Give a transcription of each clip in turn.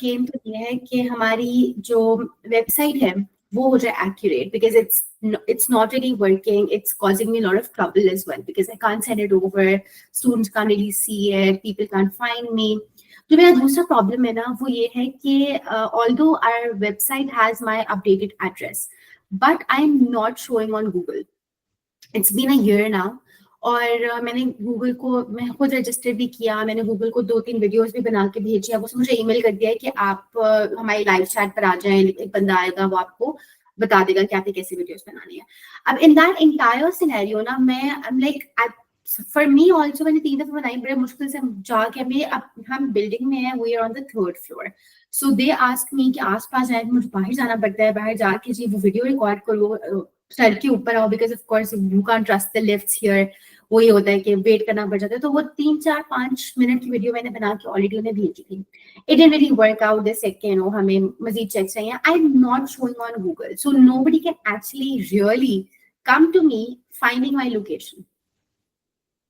Game तो ये है कि हमारी जो वेबसाइट है वो हो जाए accurate, because it's not really working. It's causing me a lot of trouble as well because I can't send it over. Students can't really see it. People can't find me. जो मेरा दूसरा problem है ना वो ये है कि although our website has my updated address, but I'm not showing on Google. It's been a year now. और मैंने गूगल को, मैं खुद रजिस्टर भी किया, मैंने गूगल को 2-3 वीडियोस भी बना के भेजी है, उसने मुझे ईमेल कर दिया है कि आप हमारी लाइव चैट पर आ जाएं, एक बंदा आएगा वो आपको बता देगा कि आपने कैसे वीडियोस बनानी है। अब इन दैट एंटायर सिनेरियो ना मैं फॉर मी ऑल्सो मैंने 3 दफा बनाई, बड़े मुश्किल से जाके हम बिल्डिंग में है, we are on the 3rd floor, so they ask me कि आसपास जाए, मुझे बाहर जाना पड़ता है, बाहर जाके जी वो वीडियो रिकॉर्ड करो, सर के ऊपर आओ, because of course you can't trust the lifts here, वो ये होता है कि वेट करना पड़ जाता है। तो वो 3-4-5 मिनट की वीडियो मैंने बना के ऑलरेडी उन्हें भेजी थी। It didn't really work out, they said कि नो हमें मजीद चेक चाहिए। I am not showing on Google, so nobody can actually really come to me finding my location.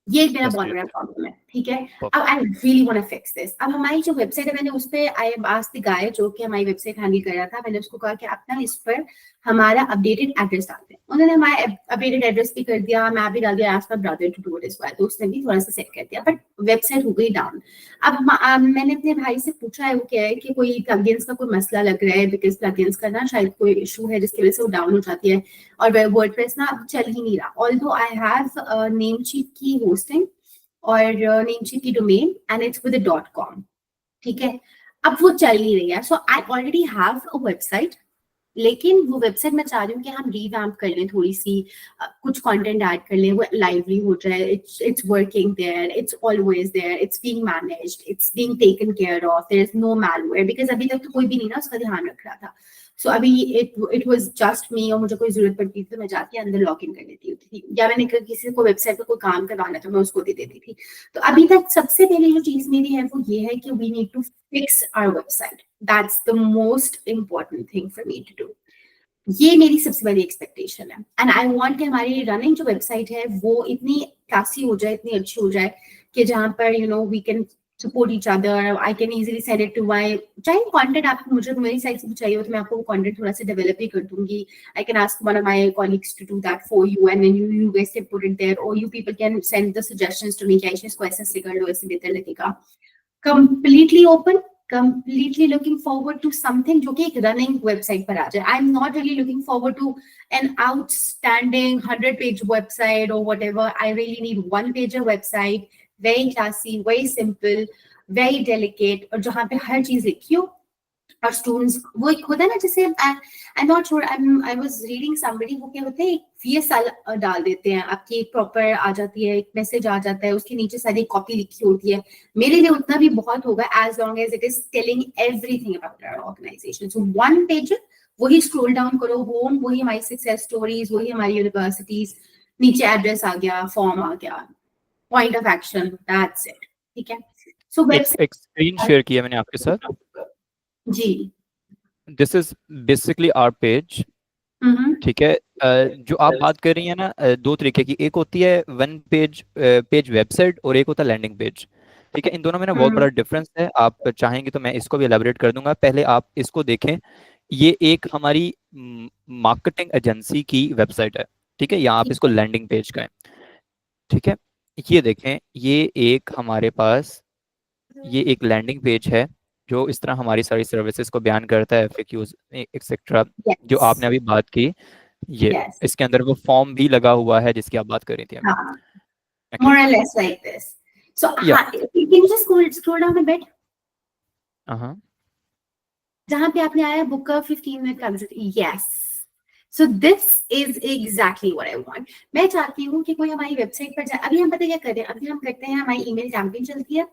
ये एक मेरा बहुत बड़ा प्रॉब्लम है, ठीक है। अब I really want to fix this. अब हमारी जो वेबसाइट है, मैंने उस पे आई आस्क्ड द गाय जो कि हमारी वेबसाइट हैंडल कर रहा था, मैंने उसको कहा कि आप ना इस पर हमारा अपडेटेड एड्रेस डाल दें। उन्होंने हमारा अपडेटेड एड्रेस भी कर दिया, मैं भी डाल दिया, asked my brother to do it as well, तो उसने भी थोड़ा सा सेट कर दिया, बट वेबसाइट हो गई डाउन। अब मैंने अपने भाई से पूछा है, वो कह रहा है कि कोई प्लगइन्स का कोई मसला लग रहा है, बिकॉज प्लगइन्स का ना शायद कोई इशू है जिसकी वजह से वो डाउन हो जाती है और वर्डप्रेस ना अब चल ही नहीं रहा। ऑल्दो आई हैव नेमचीट की होस्टिंग और नेमचीट की domain and it's with .com, ठीक है। अब वो चल नहीं रही है, so I already have a website, लेकिन वो वेबसाइट मैं चाह रही हूँ कि हम रिवैम्प कर लें, थोड़ी सी कुछ कंटेंट ऐड कर लें, वो लाइवली हो जाए। It's working there, it's always there, it's being managed, it's being taken care of, there is no malware, because अभी तक तो कोई भी नहीं ना उसका ध्यान रख रहा था। सो अभी इट वाज जस्ट मी, और मुझे कोई जरूरत पड़ती थी तो मैं जाके अंदर लॉग इन कर लेती थी, या मैंने किसी को वेबसाइट पर कोई काम करवाना था मैं उसको दे देती थी। तो अभी तक सबसे पहले जो चीज मेरी है वो ये है कि we need to fix our website. That's the most important thing for me to do. ये मेरी सबसे बड़ी एक्सपेक्टेशन है, एंड आई वांट कि हमारी रनिंग जो वेबसाइट है वो इतनी क्लासी हो जाए, इतनी अच्छी हो जाए कि जहाँ पर we can support each other, I can easily send it to my, चाहे कंटेंट आपको मुझे मेरी साइड से चाहिए हो तो मैं आपको वो कंटेंट थोड़ा सा डेवलप भी कर दूंगी। I can ask one of my colleagues to do that for you, and then you guys can put it there, और you people can send the suggestions to me कि इसको ऐसे कर लो, ऐसे बेहतर लगेगा। Completely open, completely looking forward to something जो कि एक running website पर आ जाए. I'm not really looking forward to an outstanding 100-page website or whatever. I really need one-pager website, very classy, very simple, very delicate, और जहाँ पे हर चीज लिखी हो और स्टूडेंट्स वो एक होता है ना, जैसे I not sure, I was reading somebody, वो क्या होता है एक VSL डाल देते हैं, आपकी एक प्रॉपर आ जाती है, एक मैसेज आ जाता है, उसके नीचे सारी कॉपी लिखी होती है। मेरे लिए उतना भी बहुत होगा, as long as it is telling everything about our organisation. So one page, वही स्क्रॉल डाउन करो, होम वही हमारी सक्सेस स्टोरीज, वही हमारी यूनिवर्सिटीज, नीचे एड्रेस आ गया, फॉर्म आ गया, point of action, that's it, ठीक है। सो वेबसाइट एक स्क्रीन शेयर किया मैंने आपके साथ जी, this is basically our page, ठीक है। जो आप बात कर रही हैं ना, दो तरीके की, एक होती है वन पेज वेबसाइट और एक होता है लैंडिंग पेज, ठीक है। इन दोनों में ना बहुत बड़ा डिफरेंस है। आप चाहेंगे तो मैं इसको भी एलैबोरेट कर दूंगा, पहले आप इसको देखें। ये एक हमारी मार्केटिंग एजेंसी की वेबसाइट है, ठीक है। यहाँ आप इसको लैंडिंग पेज कहें, ठीक है। ये देखें, ये एक हमारे पास ये एक लैंडिंग पेज है जो इस तरह हमारी सारी सर्विसेज को बयान करता है, FAQs एक्सेट्रा, जो आपने अभी बात की। ये इसके अंदर वो फॉर्म भी लगा हुआ है जिसकी आप बात कर रही थी अभी। More or less like this. So can you just scroll down a bit? जहाँ पे आपने आया book a 15-minute conversation. Yes. So this is exactly what I want. मैं चाहती हूँ कि कोई हमारी वेबसाइट पर जाए। अभी हम पता क्या करें, अभी हम करते हैं, हमारी ईमेल कैंपेन चलती है,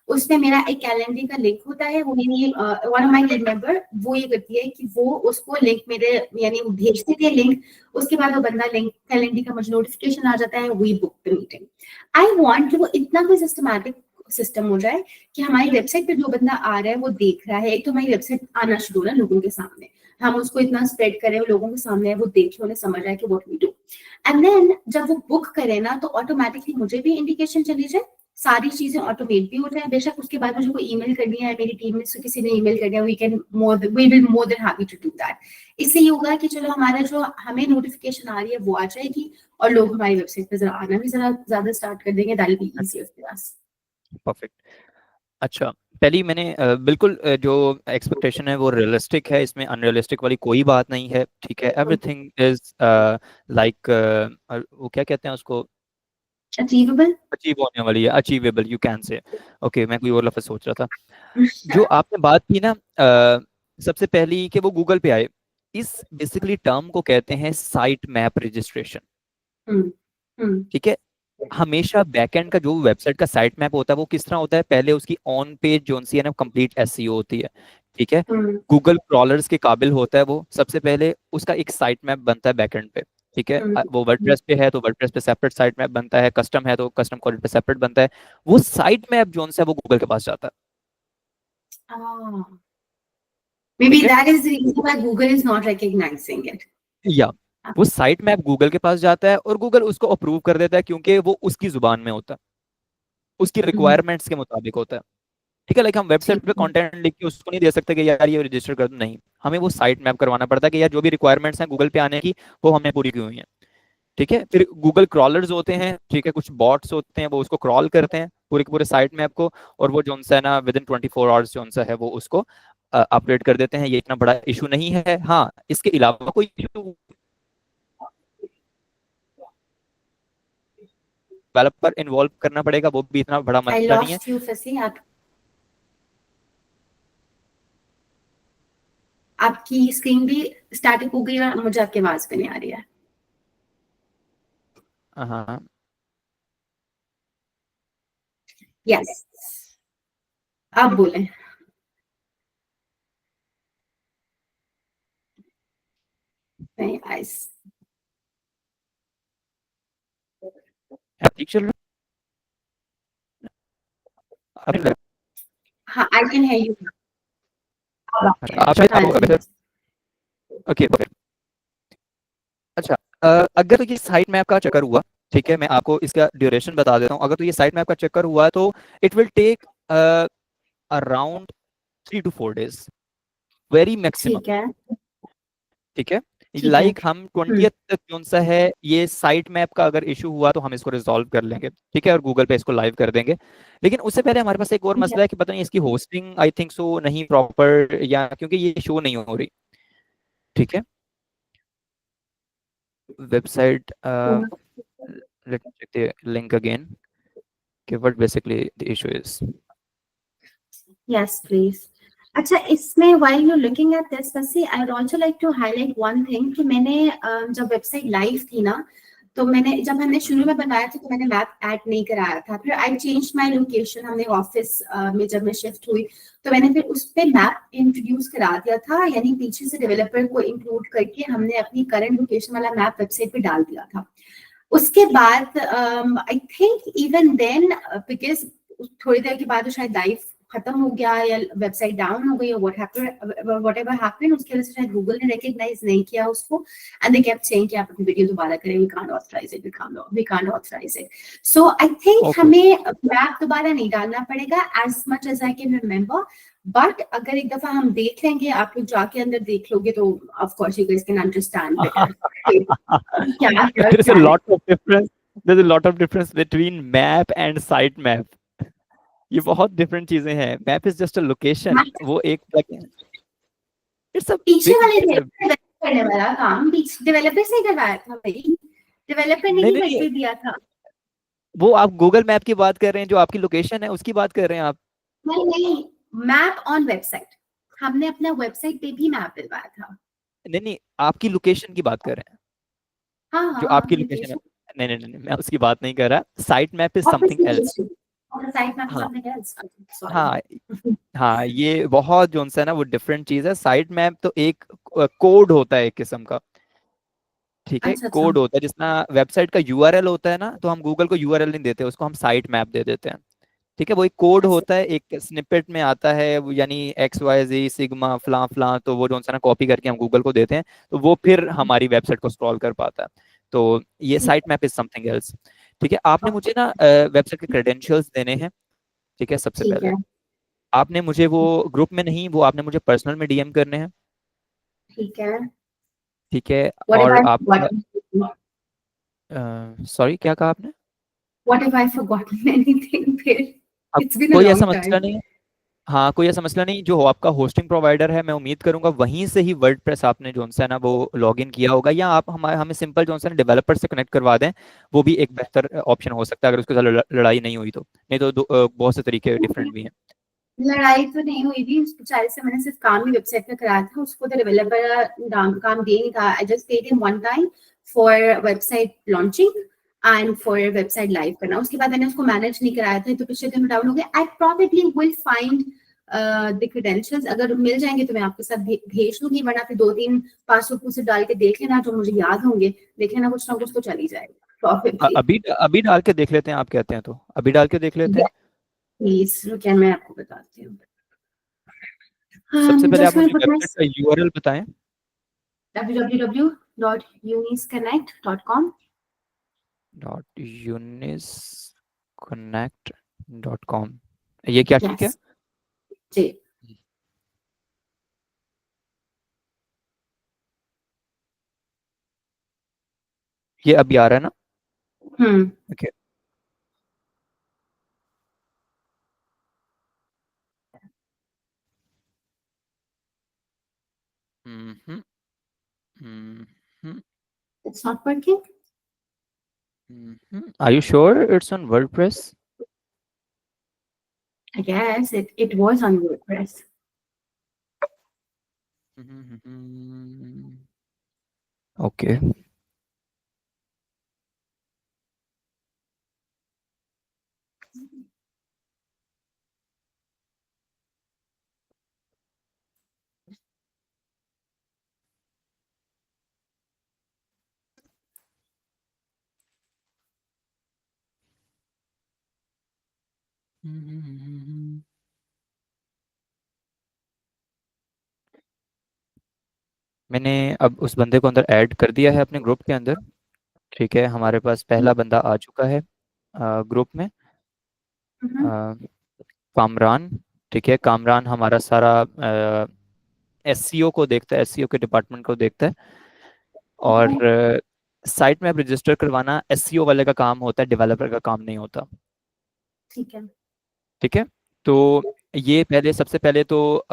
उसमें मेरा एक कैलेंडर का लिंक होता है, वो मेरी one of my team member वो ये करती है कि वो उसको लिंक मेरे यानी भेज देती है लिंक, उसके बाद वो बंदा लिंक कैलेंडर का मुझे नोटिफिकेशन आ जाता है, we book the meeting. I want कि वो इतना कोई सिस्टमैटिक सिस्टम हो जाए कि हमारी वेबसाइट पे जो बंदा आ रहा है वो देख रहा है, एक तो हमारी वेबसाइट आना शुरू हो ना लोगों के सामने, हम उसको इतना स्प्रेड करें, लोगों के सामने वो देखे, उन्हें समझ आए कि what we do, and then जब वो बुक करे ना तो ऑटोमेटिकली मुझे भी इंडिकेशन चली जाए सारी चीजें ऑटोमेट भी हो जाए, बेशक उसके बाद मुझे कोई ईमेल करनी है, मेरी टीम में से किसी ने ईमेल कर दिया, we will more than happy to do that. इससे ये होगा कि चलो हमारा जो हमें नोटिफिकेशन आ रही है वो आ जाएगी, और लोग हमारी वेबसाइट पे जरा आना भी जरा ज्यादा स्टार्ट कर देंगे, that will be easier for us. Perfect. अच्छा, पहली मैंने बिल्कुल जो एक्सपेक्टेशन है वो रियलिस्टिक है, इसमें अनरियलिस्टिक वाली कोई बात नहीं है, ठीक है। एवरीथिंग इज लाइक वो क्या कहते हैं उसको, अचीवेबल, अचीव होने वाली है, achievable you can say. Okay, मैं कोई और लफ्ज सोच रहा था। जो आपने बात की ना सबसे पहली कि वो गूगल पे आए, इस बेसिकली टर्म को कहते हैं साइट मैप रजिस्ट्रेशन, ठीक है। हमेशा बैकएंड का जो वेबसाइट का साइट मैप होता है वो किस तरह होता है, पहले उसकी ऑन पेज जो सी है ना कंप्लीट एसईओ होती है, ठीक है। गूगल क्रॉलर्स के काबिल होता है वो, सबसे पहले उसका एक साइट मैप बनता है बैकएंड पे, ठीक है। वो वर्डप्रेस पे है तो वर्डप्रेस पे सेपरेट साइट मैप बनता है, कस्टम है तो कस्टम कोड पे सेपरेट बनता है। वो साइट मैप जो है वो गूगल के पास जाता है, maybe ठीक है। that is the reason why Google is not recognizing it. या वो साइट मैप गूगल के पास जाता है और गूगल उसको अप्रूव कर देता है, क्योंकि वो उसकी जुबान में होता है, उसकी रिक्वायरमेंट्स के मुताबिक होता है, ठीक है। लाइक हम वेबसाइट पे कंटेंट लिख के उसको नहीं दे सकते कि यार ये रजिस्टर कर दो, नहीं, हमें वो साइट मैप करवाना पड़ता है कि यार जो भी रिक्वायरमेंट्स हैं गूगल पे आने की वो हमने पूरी की हुई हैं, ठीक है। फिर गूगल क्रॉलर्स होते हैं, ठीक है, कुछ बॉट्स होते हैं वो उसको क्रॉल करते हैं पूरे के पूरे साइट मैप को, और वो जो सा है ना विद इन 24 आवर्स जो सा है वो उसको अपडेट कर देते हैं। ये इतना बड़ा इशू नहीं है। हाँ, इसके अलावा कोई इशू डेवलपर इन्वॉल्व करना पड़ेगा, वो भी इतना बड़ा I मसला नहीं है। lost you, Fasi. आपकी स्क्रीन भी स्टैटिक हो गई और मुझे आपकी आवाज भी नहीं आ रही है। हाँ, यस, आप बोलें। नहीं, ठीक चल रहा हाँ, आई कैन हियर यू। है। आप शायद ओके, अच्छा। अगर तो ये साइट मैप का चक्कर हुआ, ठीक है, मैं आपको इसका ड्यूरेशन बता देता हूँ। अगर तो ये साइट मैप का चक्कर हुआ तो it will take around 3 to 4 days, very maximum, ठीक है, ठीक है। ठीक है। लाइक हम 20th तक कौन सा है ये साइट मैप का अगर इशू हुआ तो हम इसको रिजॉल्व कर लेंगे, ठीक है, और गूगल पे इसको लाइव कर देंगे। लेकिन उससे पहले हमारे पास एक और ठीक है। मसला है कि पता नहीं इसकी होस्टिंग आई थिंक सो नहीं प्रॉपर, या क्योंकि ये शो नहीं हो रही, ठीक है। Website let me check the link again कि what basically the issue is. Yes, please. अच्छा, इसमें while you're looking at this, वैसे I would also like to highlight one thing कि मैंने जब वेबसाइट लाइव थी ना, तो जब हमने शुरू में बनाया था तो मैंने मैप ऐड नहीं कराया था। फिर आई चेंज माय लोकेशन, हमने ऑफिस में जब मैं शिफ्ट हुई तो मैंने फिर उस पे मैप इंट्रोड्यूस करा दिया था, यानी पीछे से डेवलपर को इंक्लूड करके हमने अपनी करंट लोकेशन वाला मैप वेबसाइट पे डाल दिया था। उसके बाद I think even then because थोड़ी देर के बाद शायद लाइव खत्म हो गया या वेबसाइट डाउन हो गई, और व्हाटएवर हैपेंड, उसके वजह से शायद गूगल ने रिकॉग्नाइज नहीं किया उसको, एंड दे केप्ट सेइंग कि आप अपनी वीडियो दोबारा करें, we can't authorise it, we can't authorise it. So I think हमें मैप दोबारा नहीं डालना पड़ेगा as much as I can remember, but अगर एक दफा हम देख लेंगे, आप लोग जाके अंदर देख लोगे तो of course you guys can understand better क्या There's a lot of difference. There's a lot of difference between map and site map. ये बहुत डिफरेंट चीजें हैं। Map is just a location, वो एक इट्स अ पीछे वाले बिग करने वाला काम डेवलपर से करवाया था भाई, डेवलपर ने ही करके दिया था। वो आप गूगल मैप की बात कर रहे हैं, जो आपकी लोकेशन है उसकी बात कर रहे हैं आप? नहीं, मैप ऑन वेबसाइट, हमने अपना वेबसाइट पे भी मैप डलवाया था। नहीं, आपकी लोकेशन की बात कर रहे हैं। हाँ, जो हाँ, आपकी लोकेशन है, नहीं, मैं उसकी बात नहीं कर रहा। Site map is something else. हाँ, हाँ, हाँ, ये बहुत जो है ना वो डिफरेंट चीज है। साइट मैप तो एक कोड होता है एक किस्म का, ठीक है, अच्छा, अच्छा, कोड होता है जिसना वेबसाइट का यूआरएल होता है ना, तो हम गूगल को यूआरएल नहीं देते, उसको हम साइट मैप दे देते हैं, ठीक है। वो एक कोड अच्छा, होता है, एक स्निपेट में आता है, यानी XYZ सिग्मा फलां फलां, तो वो जो है ना कॉपी करके हम गूगल को देते हैं, तो वो फिर हमारी वेबसाइट को स्क्रॉल कर पाता है। तो ये site map is something else, ठीक है, आपने मुझे ना वेबसाइट के क्रेडेंशियल्स देने हैं। ठीक है, सबसे ठीक पहले है। आपने मुझे वो ग्रुप में नहीं, वो आपने मुझे पर्सनल में डीएम करने हैं। ठीक है। ठीक है, What if और I've आप forgotten? सॉरी क्या कहा आपने? What if I've forgotten anything फिर? अब It's been a कोई long ऐसा time. मसला नहीं है। हाँ, कोई ऐसा मसला नहीं, जो आपका होस्टिंग प्रोवाइडर है मैं उम्मीद करूंगा वहीं से ही वर्डप्रेस आपने जो है ना वो लॉगिन किया होगा, या आप हमें सिंपल जो है ना डेवलपर से कनेक्ट करवा दें, वो भी एक बेहतर ऑप्शन हो सकता है अगर उसके साथ लड़ाई नहीं हुई तो। नहीं तो बहुत से तरीके डिफरेंट भी हैं। लड़ाई तो नहीं हुई थी उस बेचारे से, मैंने सिर्फ काम ही वेबसाइट पे कराया था, उसको तो डेवलपर काम दे नहीं था। I just paid him one time for website launching and for website live करना। उसके बाद मैंने उसको मैनेज नहीं कराया था, तो पिछले दिन डाउन हो गया। I probably will find the credentials, अगर मिल जाएंगे तो मैं आपके साथ भेज दूंगी, वरना फिर 2-3 पासवर्ड से डाल के देख लेना, जो मुझे याद होंगे देख लेना, कुछ ना कुछ तो चल ही जाएगा प्रॉफिटली। अभी अभी डाल के देख लेते हैं, आप कहते हैं तो अभी डाल के देख लेते हैं। प्लीज रुकिए, मैं आपको बताती हूँ। सबसे पहले आप जस्ट मुझे put my वेबसाइट का यूआरएल बताएं। www.unisconnect.com। .unisconnect.com, ये क्या ठीक है? यस जी। ये अभी आ रहा है ना? Hmm. Okay. Hmm hmm It's not working. Are you sure it's on WordPress? I guess it was on WordPress. Okay. मैंने अब उस बंदे को अंदर ऐड कर दिया है अपने ग्रुप के अंदर। ठीक है, हमारे पास पहला बंदा आ चुका है ग्रुप में, Mhm. कामरान। ठीक है, कामरान हमारा सारा एससीओ को देखता है, एससीओ के डिपार्टमेंट को देखता है। और Okay. साइट में अब रजिस्टर करवाना एससीओ वाले का काम होता है, डेवलपर का काम नहीं होता। ठीक है। ठीक है, तो ये पहले सबसे पहले तो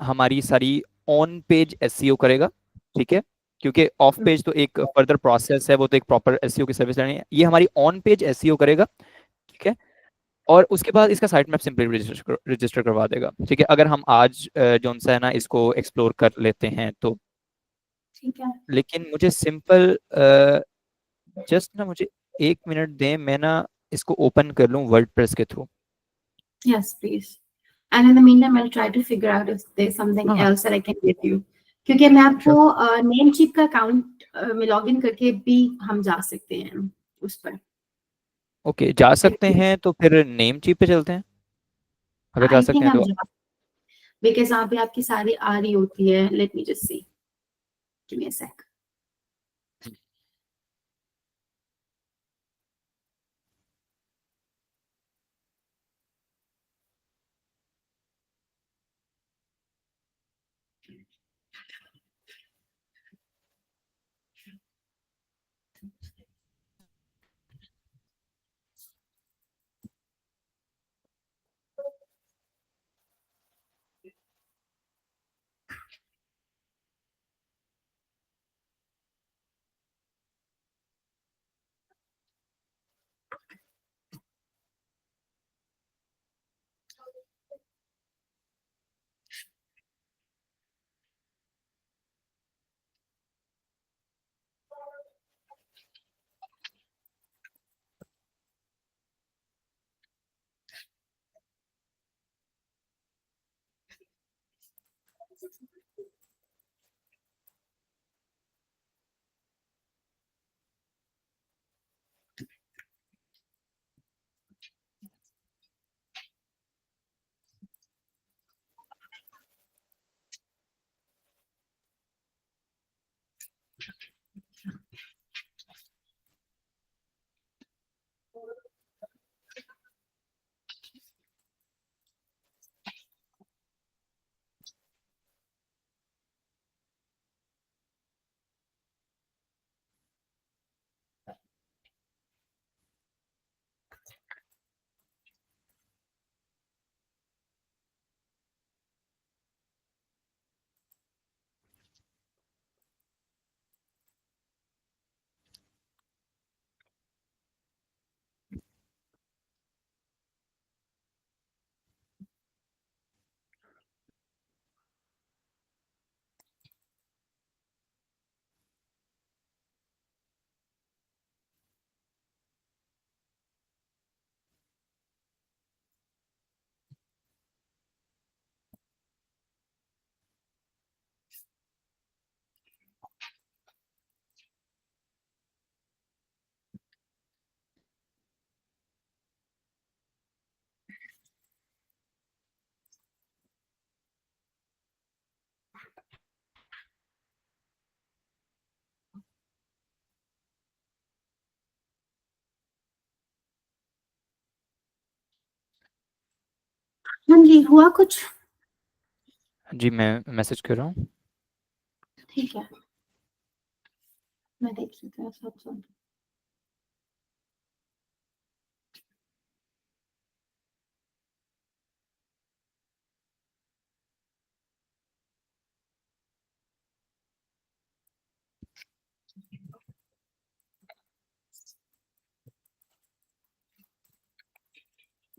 हमारी सारी ऑन पेज एसईओ करेगा। ठीक है, क्योंकि ऑफ पेज तो एक फर्दर प्रोसेस है, वो तो एक प्रॉपर एसईओ की सर्विस लेनी है, ये हमारी ऑन पेज एसईओ करेगा। ठीक है, और उसके बाद इसका साइट मैप सिंपली रजिस्टर करवा देगा। ठीक है, अगर हम आज जो सा है ना इसको एक्सप्लोर कर लेते हैं तो। ठीक है। लेकिन मुझे सिंपल जस्ट ना मुझे 1 मिनट दें, मैं ना इसको ओपन कर लूँ वर्डप्रेस के through. Yes, please. And in the meantime, I'll try to figure out if there's something हाँ, else that I can give you. क्योंकि मैं आपको श्योर। नेम चिप का अकाउंट में लॉग इन करके भी हम जा सकते हैं उस पर। ओके, जा सकते हैं तो फिर नेम चीप पे चलते हैं, अगर जा आई सकते थिंक हैं हम तो। जा, बिकॉज यहाँ पे आपकी सारी आ रही होती है। Let me just see, give me a sec. हाँ जी, हुआ कुछ? जी मैं मैसेज कर रहा हूँ। ठीक है, मैं देख लेती हूँ सब सब।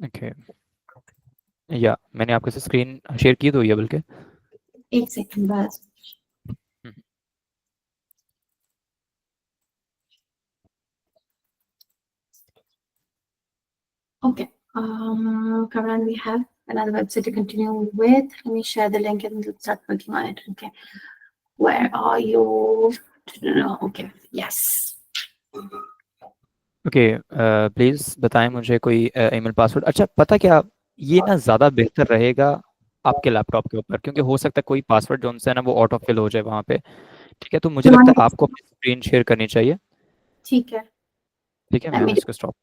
ओके, या मैंने आपके साथ स्क्रीन शेयर की तो हुई है बल्कि। एक सेकंड बस। हम्म, Okay. Karan, we have another website to continue with. Let me share the link and let's start working on it. Okay. Where are you? No, okay. Yes. Okay, please बताएं मुझे कोई ईमेल पासवर्ड। अच्छा पता क्या, ये ना ज़्यादा बेहतर रहेगा आपके लैपटॉप के ऊपर, क्योंकि हो सकता है कोई पासवर्ड जो उनसे है ना वो ऑटो फिल हो जाए वहाँ पे। ठीक है, तो मुझे लगता है आपको अपनी स्क्रीन शेयर करनी चाहिए। ठीक है। ठीक है, Let मैं me do. इसको stop.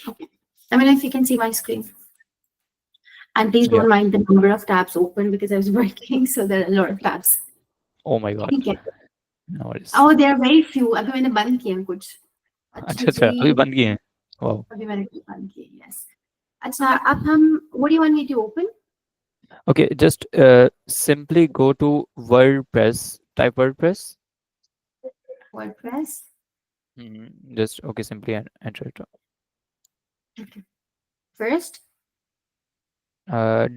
Okay. Let me know if you can see my screen. And please या, don't mind the number of tabs open because I was working, so there are a lot of tabs. Oh my god, ठीक है। No worries. Oh, there are very few. अभी मैंने बंद किए हैं कुछ। अच्छा अच्छा अच्छा, जी। अभी बंद किए हैं। वाह। अभी मैंने कुछ बंद किए। Yes. अच्छा, अब हम what do you want me to open? Okay, just simply go to WordPress. Type WordPress. WordPress. Just okay, simply enter it. Okay. First. Uh,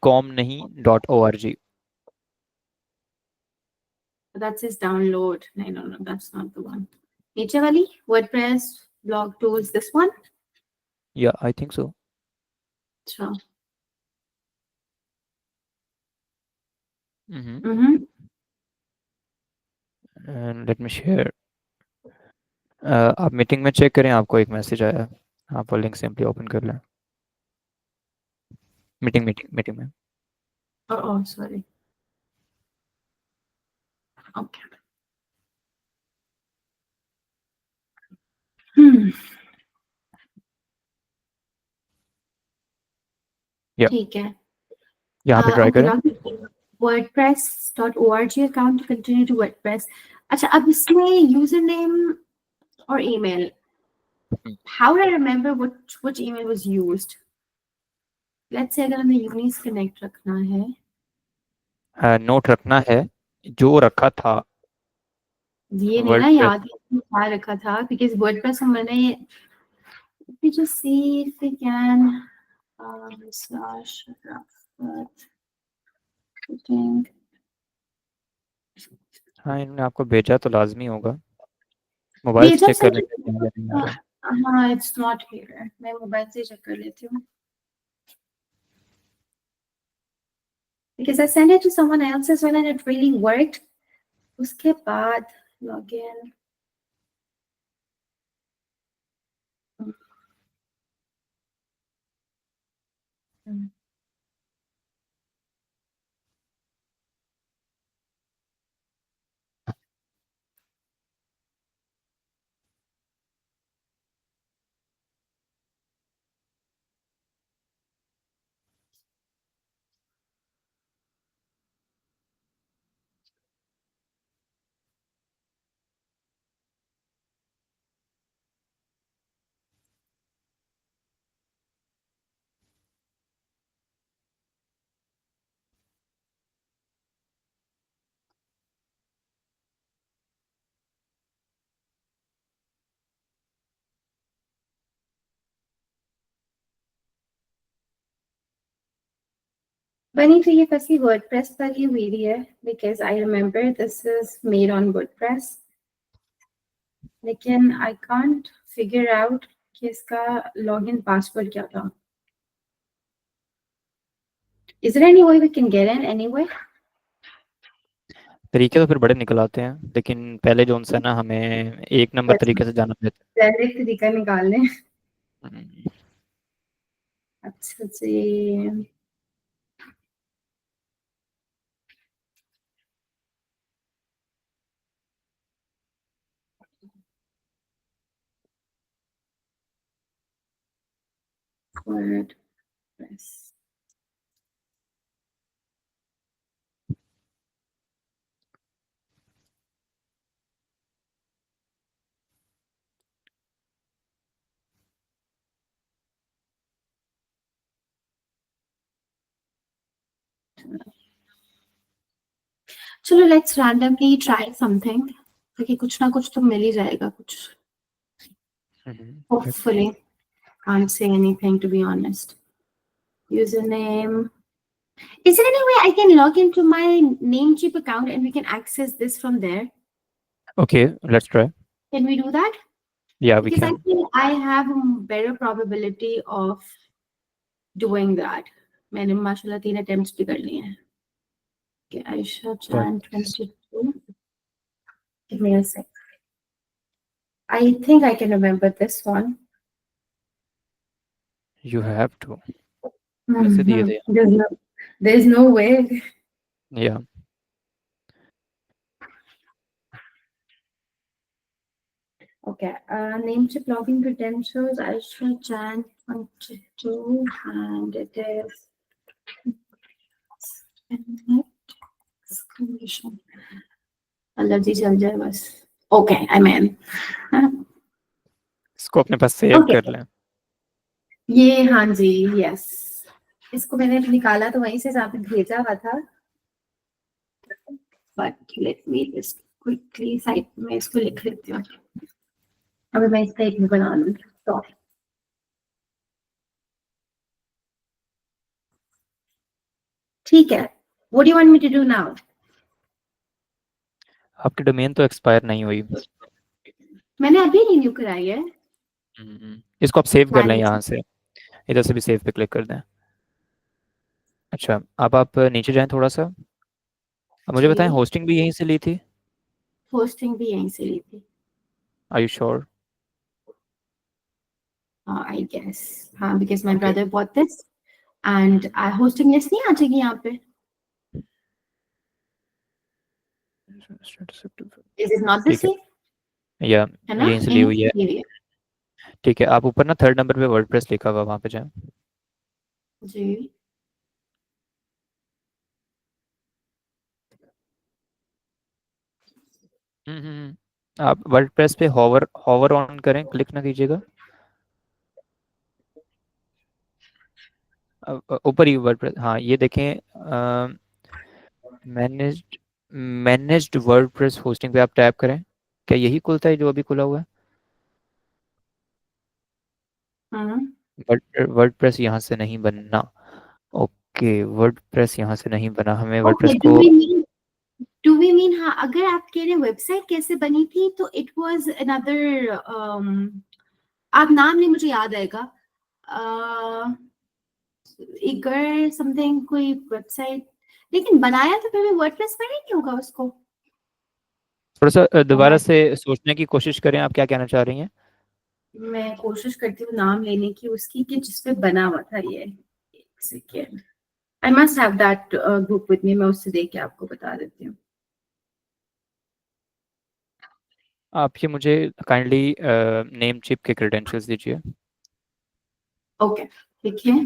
.com नहीं, .org. That says download. No, that's not the one. नीचे वाली WordPress blog tools. This one. Yeah, I think so. अच्छा. Mm-hmm. And let me share. आप meeting में check करें, आपको एक message आया है, आप वो लिंक सिंपली ओपन कर लें। मीटिंग में। Oh, sorry. Okay. Hmm. या, ठीक है. यहाँ पे ट्राई Okay. करें। Now WordPress.org account to continue to WordPress. अच्छा, अब इसमें username or email. How do I remember which email was used? Let's say अगर हमें Unis Connect रखना है. नोट रखना है जो रखा था ये नहीं ना वर्डप्रेस। याद क्या रखा था because WordPress हमने. Let me just see if we can. Slash putting. हाँ, इन्होंने आपको भेजा तो लाजमी होगा, मोबाइल से भेजा चेक कर सही. लेंगे नजर नहीं आ रहा। हाँ, it's not here. मैं मोबाइल से चेक कर लेती हूँ. Because I sent it to someone else as well and it really worked. उसके बाद login. बनी तो ये फंसी WordPress पर ही हुई है because I remember this is made on WordPress. लेकिन I can't figure out कि इसका login password क्या था. Is there any way we can get in anyway? तरीके तो फिर बड़े निकल आते हैं, लेकिन पहले जो उनसे ना हमें एक नंबर तरीके से जाना पड़ता डायरेक्ट तरीका निकालने. अच्छा जी, WordPress. चलो लेट्स रैंडमली ट्राई समथिंग, क्योंकि कुछ ना कुछ तो मिल ही जाएगा कुछ, hopefully. Can't say anything to be honest. Username. Is there any way I can log into my Namecheap account and we can access this from there? Okay, let's try. Can we do that? Yeah, we Because I can. think I have a better probability of doing that. मैंने माशाल्लाह 3 attempts भी कर लिए हैं. Okay, Aisha Chan 22. Give me a sec. I think I can remember this one. You have to. कैसे दिए थे? There's no way. Yeah. Okay, Namecheap login credentials, Aisha Chan 22, and it is exclamation. Allah ji chal jaye bas. Okay, I'm in. इसको अपने पास save Okay. कर लें. ये हाँ जी, yes. इसको मैंने निकाला तो वहीं से जहाँ पे भेजा हुआ था. But let me just quickly site में इसको लिख लेती हूँ. अभी मैं इसका एक बना लूँगी. Sorry. ठीक है. What do you want me to do now? आपकी डोमेन तो एक्सपायर नहीं हुई. मैंने अभी रिन्यू कराई है. इसको आप सेव कर लें यहाँ से. इधर से भी सेव पे क्लिक कर दें. अच्छा, अब आप नीचे जाएं थोड़ा सा. अब मुझे बताएं, होस्टिंग भी यहीं से ली थी? होस्टिंग भी यहीं से ली थी. Are you sure? I guess. हाँ, because my brother bought this and hosting list नहीं आ जाएगी यहाँ पे. Is it not the same? या यहीं से ली हुई है. ठीक है, आप ऊपर ना 3rd नंबर पे वर्डप्रेस लिखा हुआ, वहां पे जाएं. जी. आप वर्डप्रेस पे हॉवर ऑन करें, क्लिक ना कीजिएगा. ऊपर ही वर्डप्रेस, हाँ ये देखें, मैनेज्ड वर्डप्रेस होस्टिंग पे आप टैप करें. क्या यही खुलता है जो अभी खुला हुआ है? वर्डप्रेस यहाँ से नहीं बनना. ओके, वर्डप्रेस यहाँ से नहीं बना. हमें वर्डप्रेस को Do we mean हाँ, अगर आप कह रहे वेबसाइट कैसे बनी थी तो it was another आप नाम नहीं मुझे याद आएगा. इगर समथिंग कोई वेबसाइट, लेकिन बनाया तो फिर भी वर्डप्रेस पर ही नहीं होगा उसको. थोड़ा सा दोबारा से सोचने की कोशिश करें, आप क्या कहना चाह रही हैं? मैं कोशिश करती हूँ नाम लेने की उसकी कि जिसपे बना हुआ था ये. एक second. I must have that group with me. मैं उससे देख के आपको बता देती हूँ. आप ये मुझे काइंडली नेमचीप के क्रेडेंशियल्स दीजिए. ओके, ठीक है.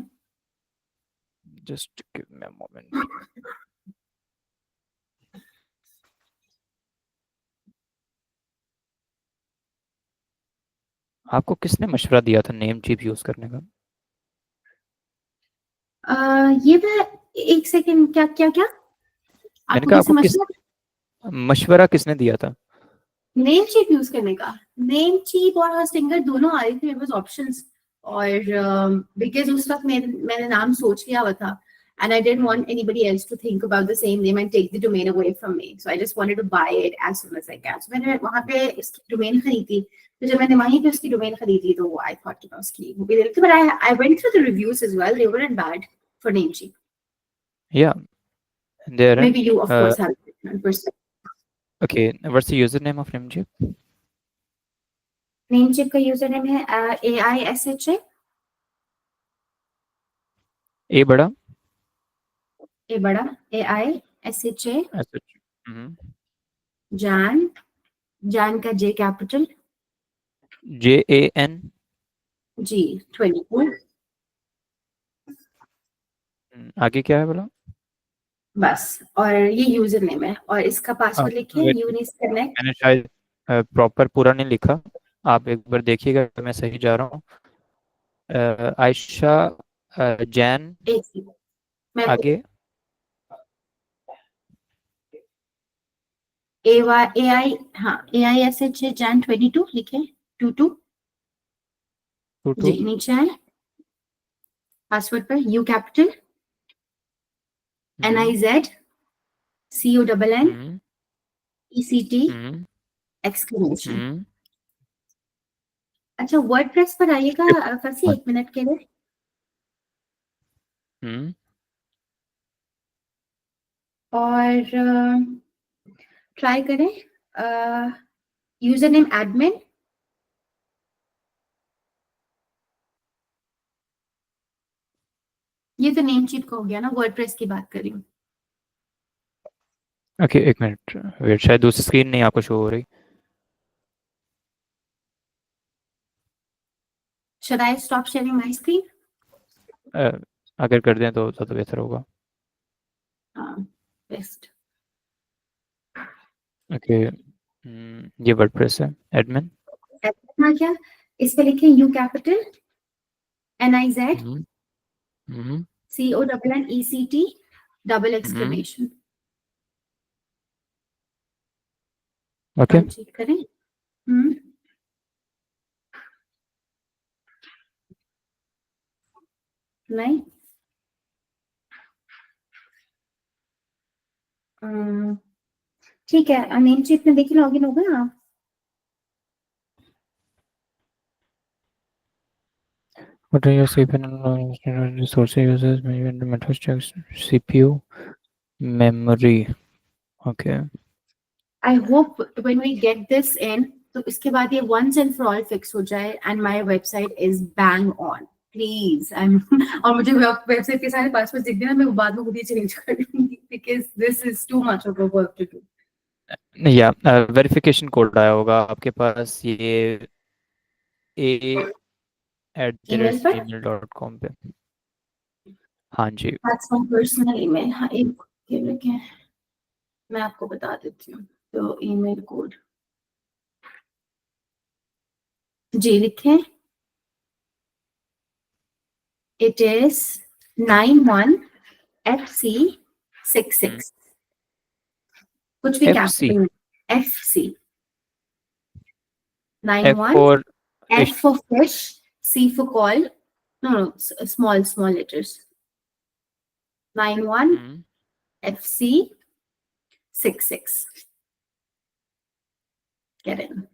Just give me a moment. आपको किसने मशवरा दिया था नेमचीप यूज करने का? ये मैं एक सेकेंड. क्या क्या क्या मैंने कहा आपको मशवरा किसने दिया था नेमचीप यूज करने का? नेमचीप और हॉस्टिंगर दोनों आ रही थी मेरे पास ऑप्शंस. और बिकॉज उस वक्त मैंने नाम सोच लिया हुआ था and I didn't want anybody else to think about the same name and take the domain away from me. So I just wanted to buy it as soon as I can. So मैंने वहाँ पे इसकी domain खरीदी. तो जब मैंने वहीं पे उसकी डोमेन खरीदी तो I thought कि मैं उसकी वो भी ले लेती. But I went through the reviews as well. They weren't bad for Namecheap. Yeah, there. Maybe you of course have a different perspective. Okay, what's the username of Namecheap? नेमचेप का user name है AISHA, ए बड़ा ए बड़ा AISHA, हम्म जान, जान का J capital, JAN जी 24, आगे क्या है बोला? बस। और ये यूजर नेम है और इसका हाँ, पासवर्ड लिखिए यूनिस कनेक्ट। मैंने शायद प्रॉपर पूरा नहीं लिखा, आप एक बार देखिएगा मैं सही जा रहा हूँ। आयशा जैन, एक सेकंड, मैं आगे AI, हाँ AISHA जान 22 लिखे, 22, टू जी नीचे है पासवर्ड पर U capital NIZ CONN ECT exclamation. अच्छा वर्डप्रेस पर आइएगा फंसी 1 मिनट के लिए और ट्राई करें यूजर नेम एडमिन, ये तो नेम चीट का हो गया ना, वर्डप्रेस की बात कर रही हूँ। ओके एक मिनट वेट, शायद दूसरी स्क्रीन नहीं आपको शो हो रही। Should I stop sharing my screen? अगर कर दें तो ज़्यादा बेहतर होगा। हाँ बेस्ट। ओके ये वर्डप्रेस है एडमिन। हाँ क्या इस पे लिखे U capital NIZ CONN ECT double exclamation. Okay check करें। नहीं ठीक है, नेम चीट में देखिए लॉगिन हो गए आप। What are your CPU resources users methods checks CPU memory? Okay. I hope when we get this in तो इसके बाद ये once and for all fix हो जाए and my website is bang on please। और मुझे वेबसाइट के सारे पासवर्ड दिख देना, मैं बाद में खुद ही चेंज कर लूंगी because this is too much of a work to do। या वेरिफिकेशन कोड आया होगा आपके पास ये ईमेल पर a@gmail.com पे। हाँ जी that's my personal email। हाँ एक क्या मैं आपको बता देती हूँ तो ईमेल कोड जी लिखें, it is 91FC66 कुछ भी FC capital FC F 91 for F fish for fish, C for call, no small letters, 91 FC66 get in।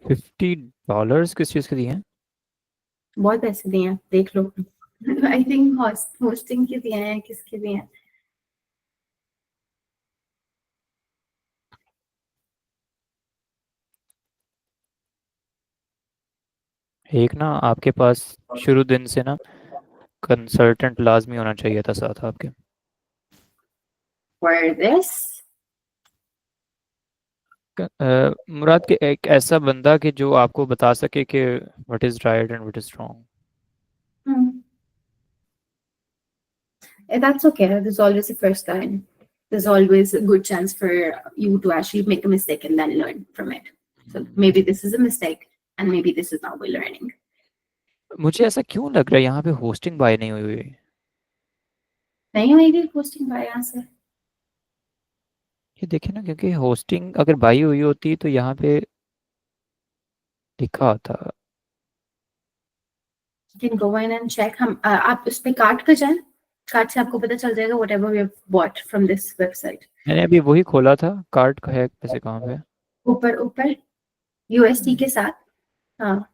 $50 किस चीज़ के दिए हैं? बहुत पैसे दिए हैं देख लो। आई थिंक होस्टिंग के दिए हैं, किसके दिए हैं। एक ना आपके पास शुरू दिन से ना कंसल्टेंट लाजमी होना चाहिए था साथ आपके। For this मुराद के एक ऐसा बंदा कि जो आपको बता सके कि what is right and what is wrong. that's okay, there's always a first time, there's always a good chance for you to actually make a mistake and then learn from it, so maybe this is a mistake and maybe this is now we're learning। मुझे ऐसा क्यों लग रहा है यहाँ पे hosting buy नहीं हुई हुई? नहीं हुई भी होस्टिंग बाय यहाँ से। ये देखिए ना, क्योंकि होस्टिंग अगर बाई हुई होती तो यहाँ पे लिखा होता। You can go in and check. हम आप उस पे कार्ट पे जाएं, कार्ट से आपको पता चल जाएगा whatever we have bought from this website. मैंने अभी वही खोला था, कार्ड का है पैसे कहाँ पे? ऊपर ऊपर USD के साथ। हाँ,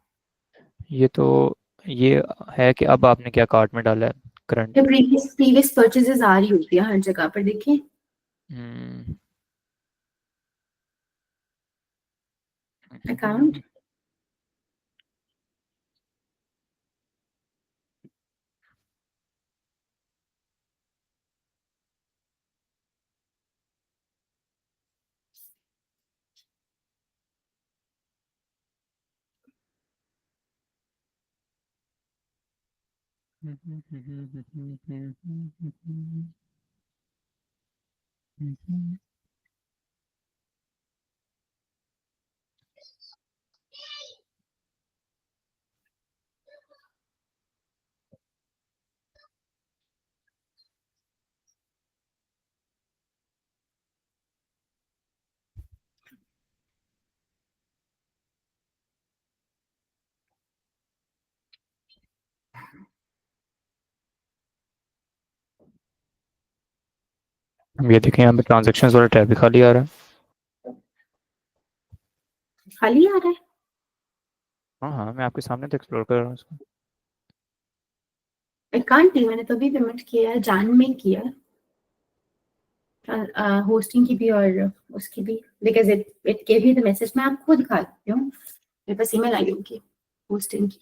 ये तो ये है कि अब आपने क्या कार्ट में डाला है करंट? ये previous purchases आ रही होती है हर जगह पर, देखिए। अकाउंट ये देखें यहाँ पे ट्रांजेक्शन वाला टैब भी खाली आ रहा है। खाली आ रहा है। हाँ हाँ, मैं आपके सामने तो एक्सप्लोर कर रहा हूँ इसको। आई कांट टी, मैंने तभी पेमेंट किया है, जान में किया, होस्टिंग की भी और उसकी भी, because it gave me the message. मैं आपको दिखा देती हूँ, मेरे पास ईमेल आई होगी होस्टिंग की।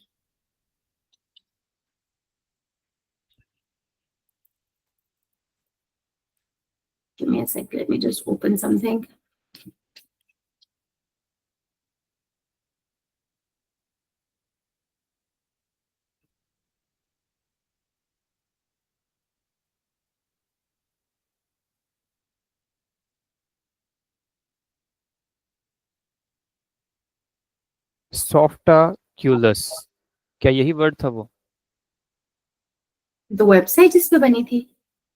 Give me a sec, let me just open something. सॉफ्टाक्यूलस, क्या यही वर्ड था वो? The वेबसाइट जिस पे बनी थी?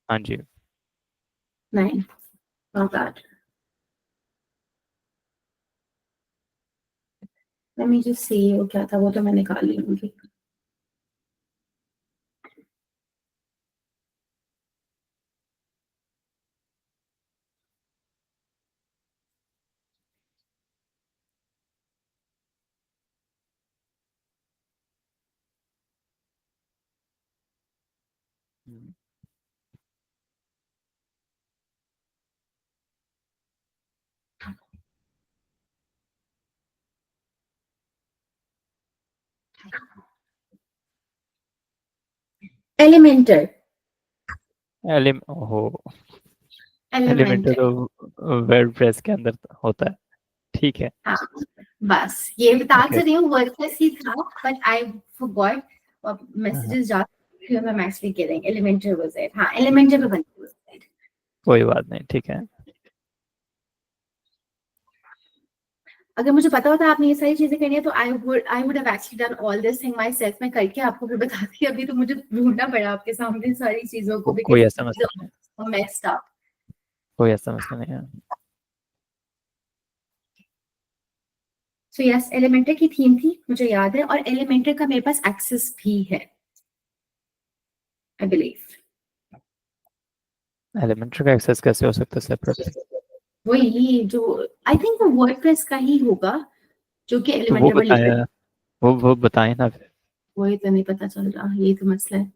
हाँ जी। नहीं, not that. Let me just see वो क्या था, वो तो मैं निकाल ली होंगी। एलिमेंटर। ओहो, एलिमेंटर एलिमेंटर, तो वर्डप्रेस के अंदर होता है। ठीक है। हाँ, बस ये बता ओके। तो रही हूँ, वर्डप्रेस ही था, बट आई फॉरगॉट। मैसेजेस जा रही हूँ, मैं actually kidding, Elementor was it. हाँ, एलिमेंटर पे बनती है वेबसाइट। कोई बात नहीं, ठीक है। अगर मुझे पता होता आपने ये सारी चीजें करनी है तो I would have actually done all this thing my self. मैं करके आपको फिर बताती। अभी तो मुझे ढूंढना पड़ा आपके सामने सारी चीजों को, कोई बिकॉज़ ऐसा मसला नहीं है। Messed up. कोई ऐसा मसला नहीं है। सो यस, एलिमेंटर की थीम थी, मुझे याद है, और एलिमेंटर का मेरे पास एक्सेस भी है, आई बिलीव। एलिमेंटर का एक्सेस कैसे हो सकता है सेपरेट? वही जो, आई थिंक वो वर्डप्रेस का ही होगा जो कि तो वो एलिमेंटर पर लिखा है। बताया, वो बताएं ना फिर। वही तो नहीं पता चल रहा, यही तो मसला है।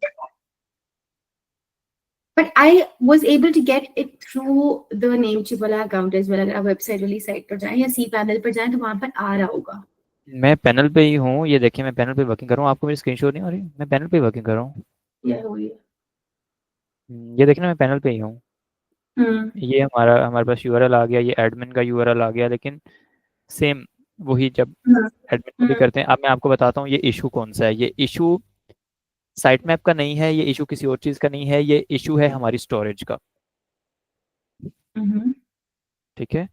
But I was able to get it through the Namecheap वाला account as well. अगर आप वेबसाइट वाली साइट पर जाएं या सी पैनल पर जाएं तो वहां पर आ रहा होगा। मैं पैनल पे ही हूँ, ये देखिए मैं पैनल पे वर्किंग कर रहा हूँ। आपको मेरी स्क्रीनशॉट नहीं हो रही? मैं पैनल पे ही वर्किंग कर रहा हूँ। ये हुई है। ये देखिए ना, मैं पैनल पे ही हूँ। हम्म ये हमारे पास यूआरएल आ गया, ये एडमिन का यूआरएल आ गया, लेकिन सेम वही जब हम्म एडमिन को भी हम्म करते हैं। अब मैं आपको बताता हूँ ये इशू कौन सा है। ये इशू साइट मैप का नहीं है, ये इशू किसी और चीज़ का नहीं है, ये इशू है हमारी स्टोरेज का। हम्म ठीक है।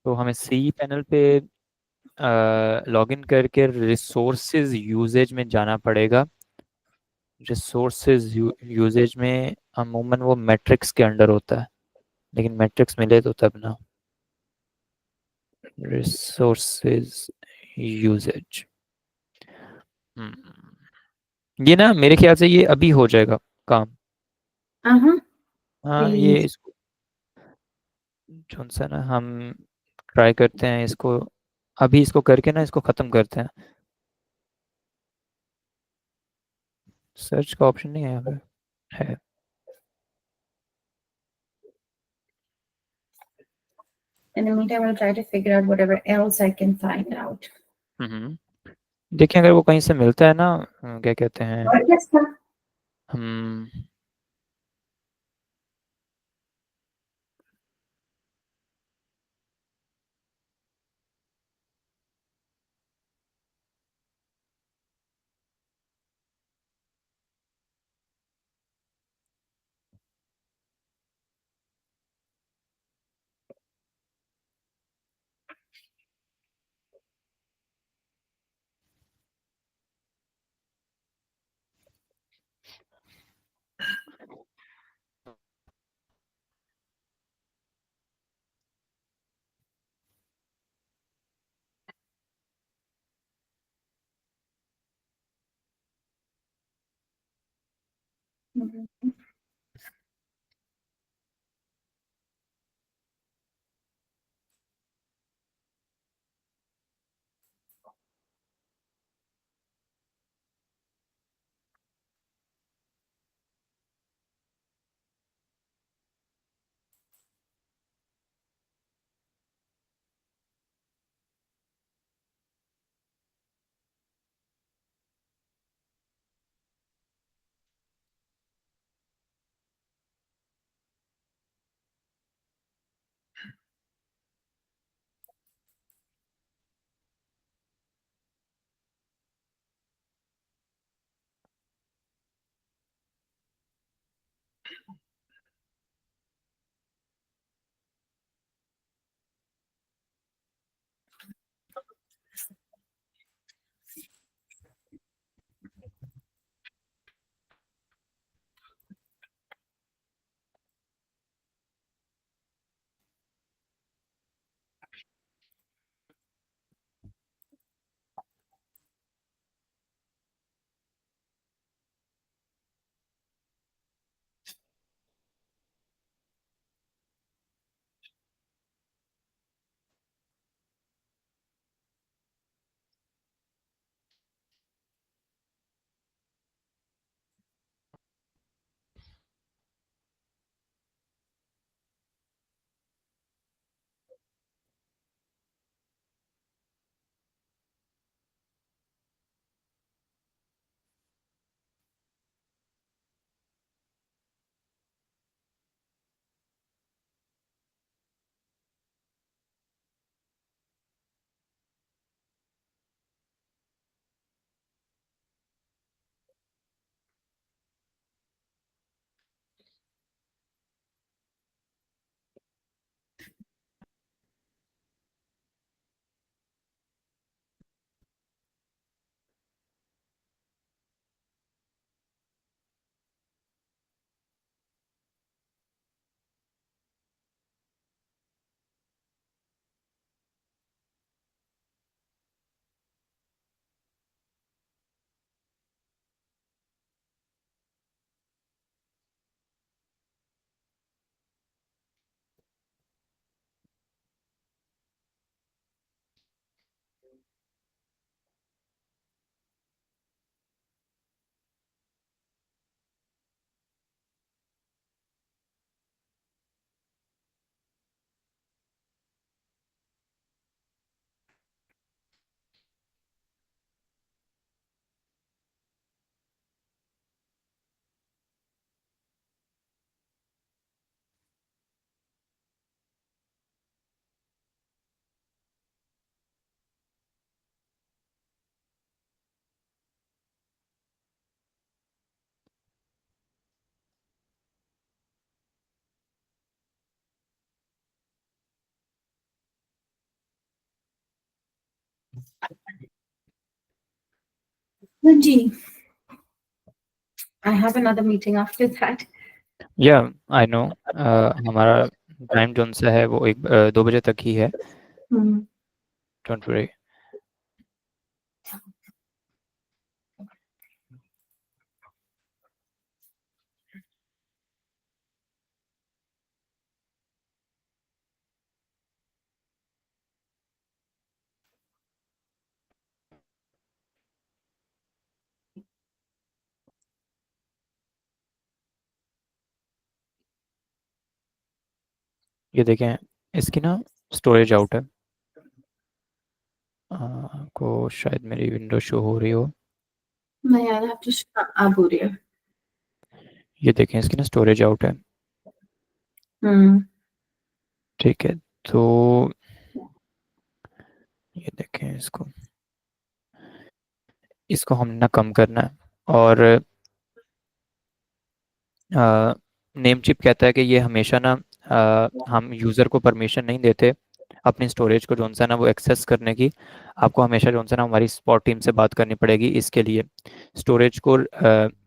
तो हमें सी पैनल पे लॉगिन करके रिसोर्सेज यूजेज में जाना पड़ेगा। रिसोर्सेज यूजेज में अमूमन वो मैट्रिक्स के अंडर होता है। लेकिन मैट्रिक्स मिले तो तब ना। रिसोर्सेज यूजेज, ये ना मेरे ख्याल से ये अभी हो जाएगा काम। Uh-huh. हाँ ये Please. इसको जो सा ना हम ट्राई करते हैं इसको, अभी इसको करके ना इसको ख़त्म करते हैं। सर्च का ऑप्शन नहीं है यहाँ पे, है। In the meantime, I'll try to figure out whatever else I can find out. देखिए अगर वो कहीं से मिलता है ना, क्या कहते हैं और क्या था? हम, Mhm. Ji, I have another meeting after that. या आई नो, हमारा टाइम जोन सा है वो 2 बजे तक ही है, हम्म, डोंट वरी। ये देखें, इसकी ना स्टोरेज आउट है। को शायद मेरी विंडो शो हो रही हो। मैं यार आप तो आप हो रही है। ये देखें, इसकी ना स्टोरेज आउट है। हम्म, ठीक है, तो ये देखें, इसको इसको हमने ना कम करना है। और नेम चिप कहता है कि ये हमेशा ना हम यूज़र को परमिशन नहीं देते अपनी स्टोरेज को जोन सा ना वो एक्सेस करने की। आपको हमेशा जोन सा ना हमारी सपोर्ट टीम से बात करनी पड़ेगी इसके लिए, स्टोरेज को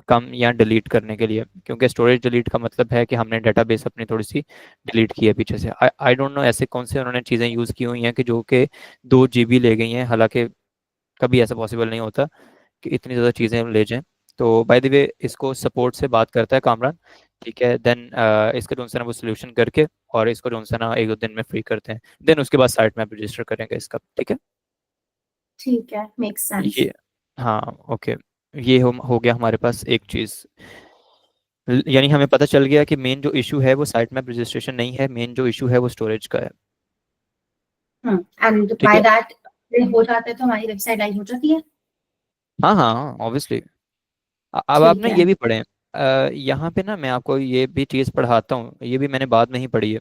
कम या डिलीट करने के लिए, क्योंकि स्टोरेज डिलीट का मतलब है कि हमने डेटाबेस अपनी थोड़ी सी डिलीट की है पीछे से। आई डोंट नो ऐसे कौन से उन्होंने चीज़ें यूज़ की हुई हैं कि जो कि 2 GB ले गई हैं, हालांकि कभी ऐसा पॉसिबल नहीं होता कि इतनी ज़्यादा चीज़ें हम ले जाएं। तो बाय द वे इसको सपोर्ट से बात करता है कामरान, ठीक है। देन इसका जो है ना वो सोल्यूशन करके और इसको जो है ना 1-2 दिन में फ्री करते हैं। देन उसके बाद साइट में रजिस्टर करेंगे इसका, ठीक है। ठीक है, मेक्स सेंस। ये, हाँ, ओके। ये हो गया हमारे पास एक चीज़। यानी हमें पता चल गया कि मेन जो इशू है वो साइट मैप रजिस्ट्रेशन नहीं है, मेन जो इशू है वो स्टोरेज का है। एंड ठीक बाय है, दैट हो जाता है तो हमारी वेबसाइट लाइव हो जाती है। हाँ हाँ ऑब्वियसली। अब ठीक आपने है। ये भी पढ़े, यहाँ पे ना मैं आपको ये भी चीज़ पढ़ाता हूँ, ये भी मैंने बाद में ही पढ़ी है।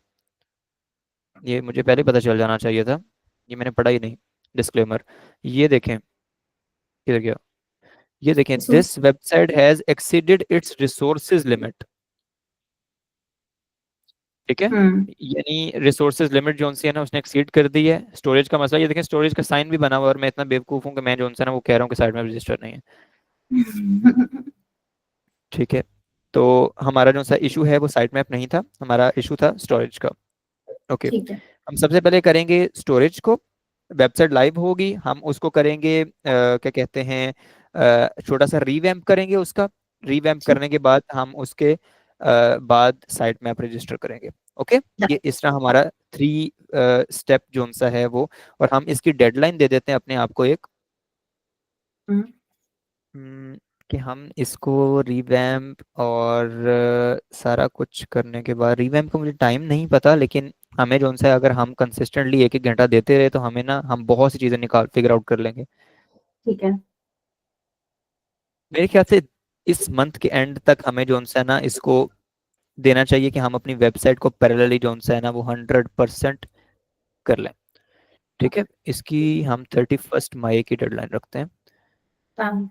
ये मुझे पहले पता चल जाना चाहिए था, ये मैंने पढ़ा ही नहीं। डिस्क्लेमर, ये देखें, ये देखिए, ये देखें, resource. This website has exceeded it's resources limit. ठीक है, हम्म। यानी रिसोर्सेज लिमिट जो सी है ना उसने एक्सीड कर दी है। स्टोरेज का मसला, ये देखें स्टोरेज का साइन भी बना हुआ है, और मैं इतना बेवकूफ़ हूँ कि मैं जो सा ना वो कह रहा हूँ कि साइड में रजिस्टर नहीं है। ठीक है, तो हमारा जो सा इशू है वो साइट मैप नहीं था, हमारा इशू था स्टोरेज का। ओके, ठीक है। हम सबसे पहले करेंगे स्टोरेज को। वेबसाइट लाइव होगी, हम उसको करेंगे क्या कहते हैं, छोटा सा रीवैम्प करेंगे उसका। रीवैम्प ठीक। करने के बाद हम उसके बाद साइट मैप रजिस्टर करेंगे। ओके, ये इस तरह हमारा 3 स्टेप जोन सा है वो। और हम इसकी डेडलाइन दे देते हैं अपने आप को एक, हम्म, कि हम इसको रिवैम्प और सारा कुछ करने के बाद, रिवैम्प का मुझे टाइम नहीं पता, लेकिन हमें जो सा है अगर हम कंसिस्टेंटली 1-1 घंटा देते रहे तो हमें ना हम बहुत सी चीज़ें निकाल फिगर आउट कर लेंगे। ठीक है। मेरे ख्याल से इस मंथ के एंड तक हमें जो सा है ना इसको देना चाहिए कि हम अपनी वेबसाइट को पैरेलली जो सा है ना वो 100% कर लें। ठीक है, इसकी हम 31 मई की डेडलाइन रखते हैं, काम।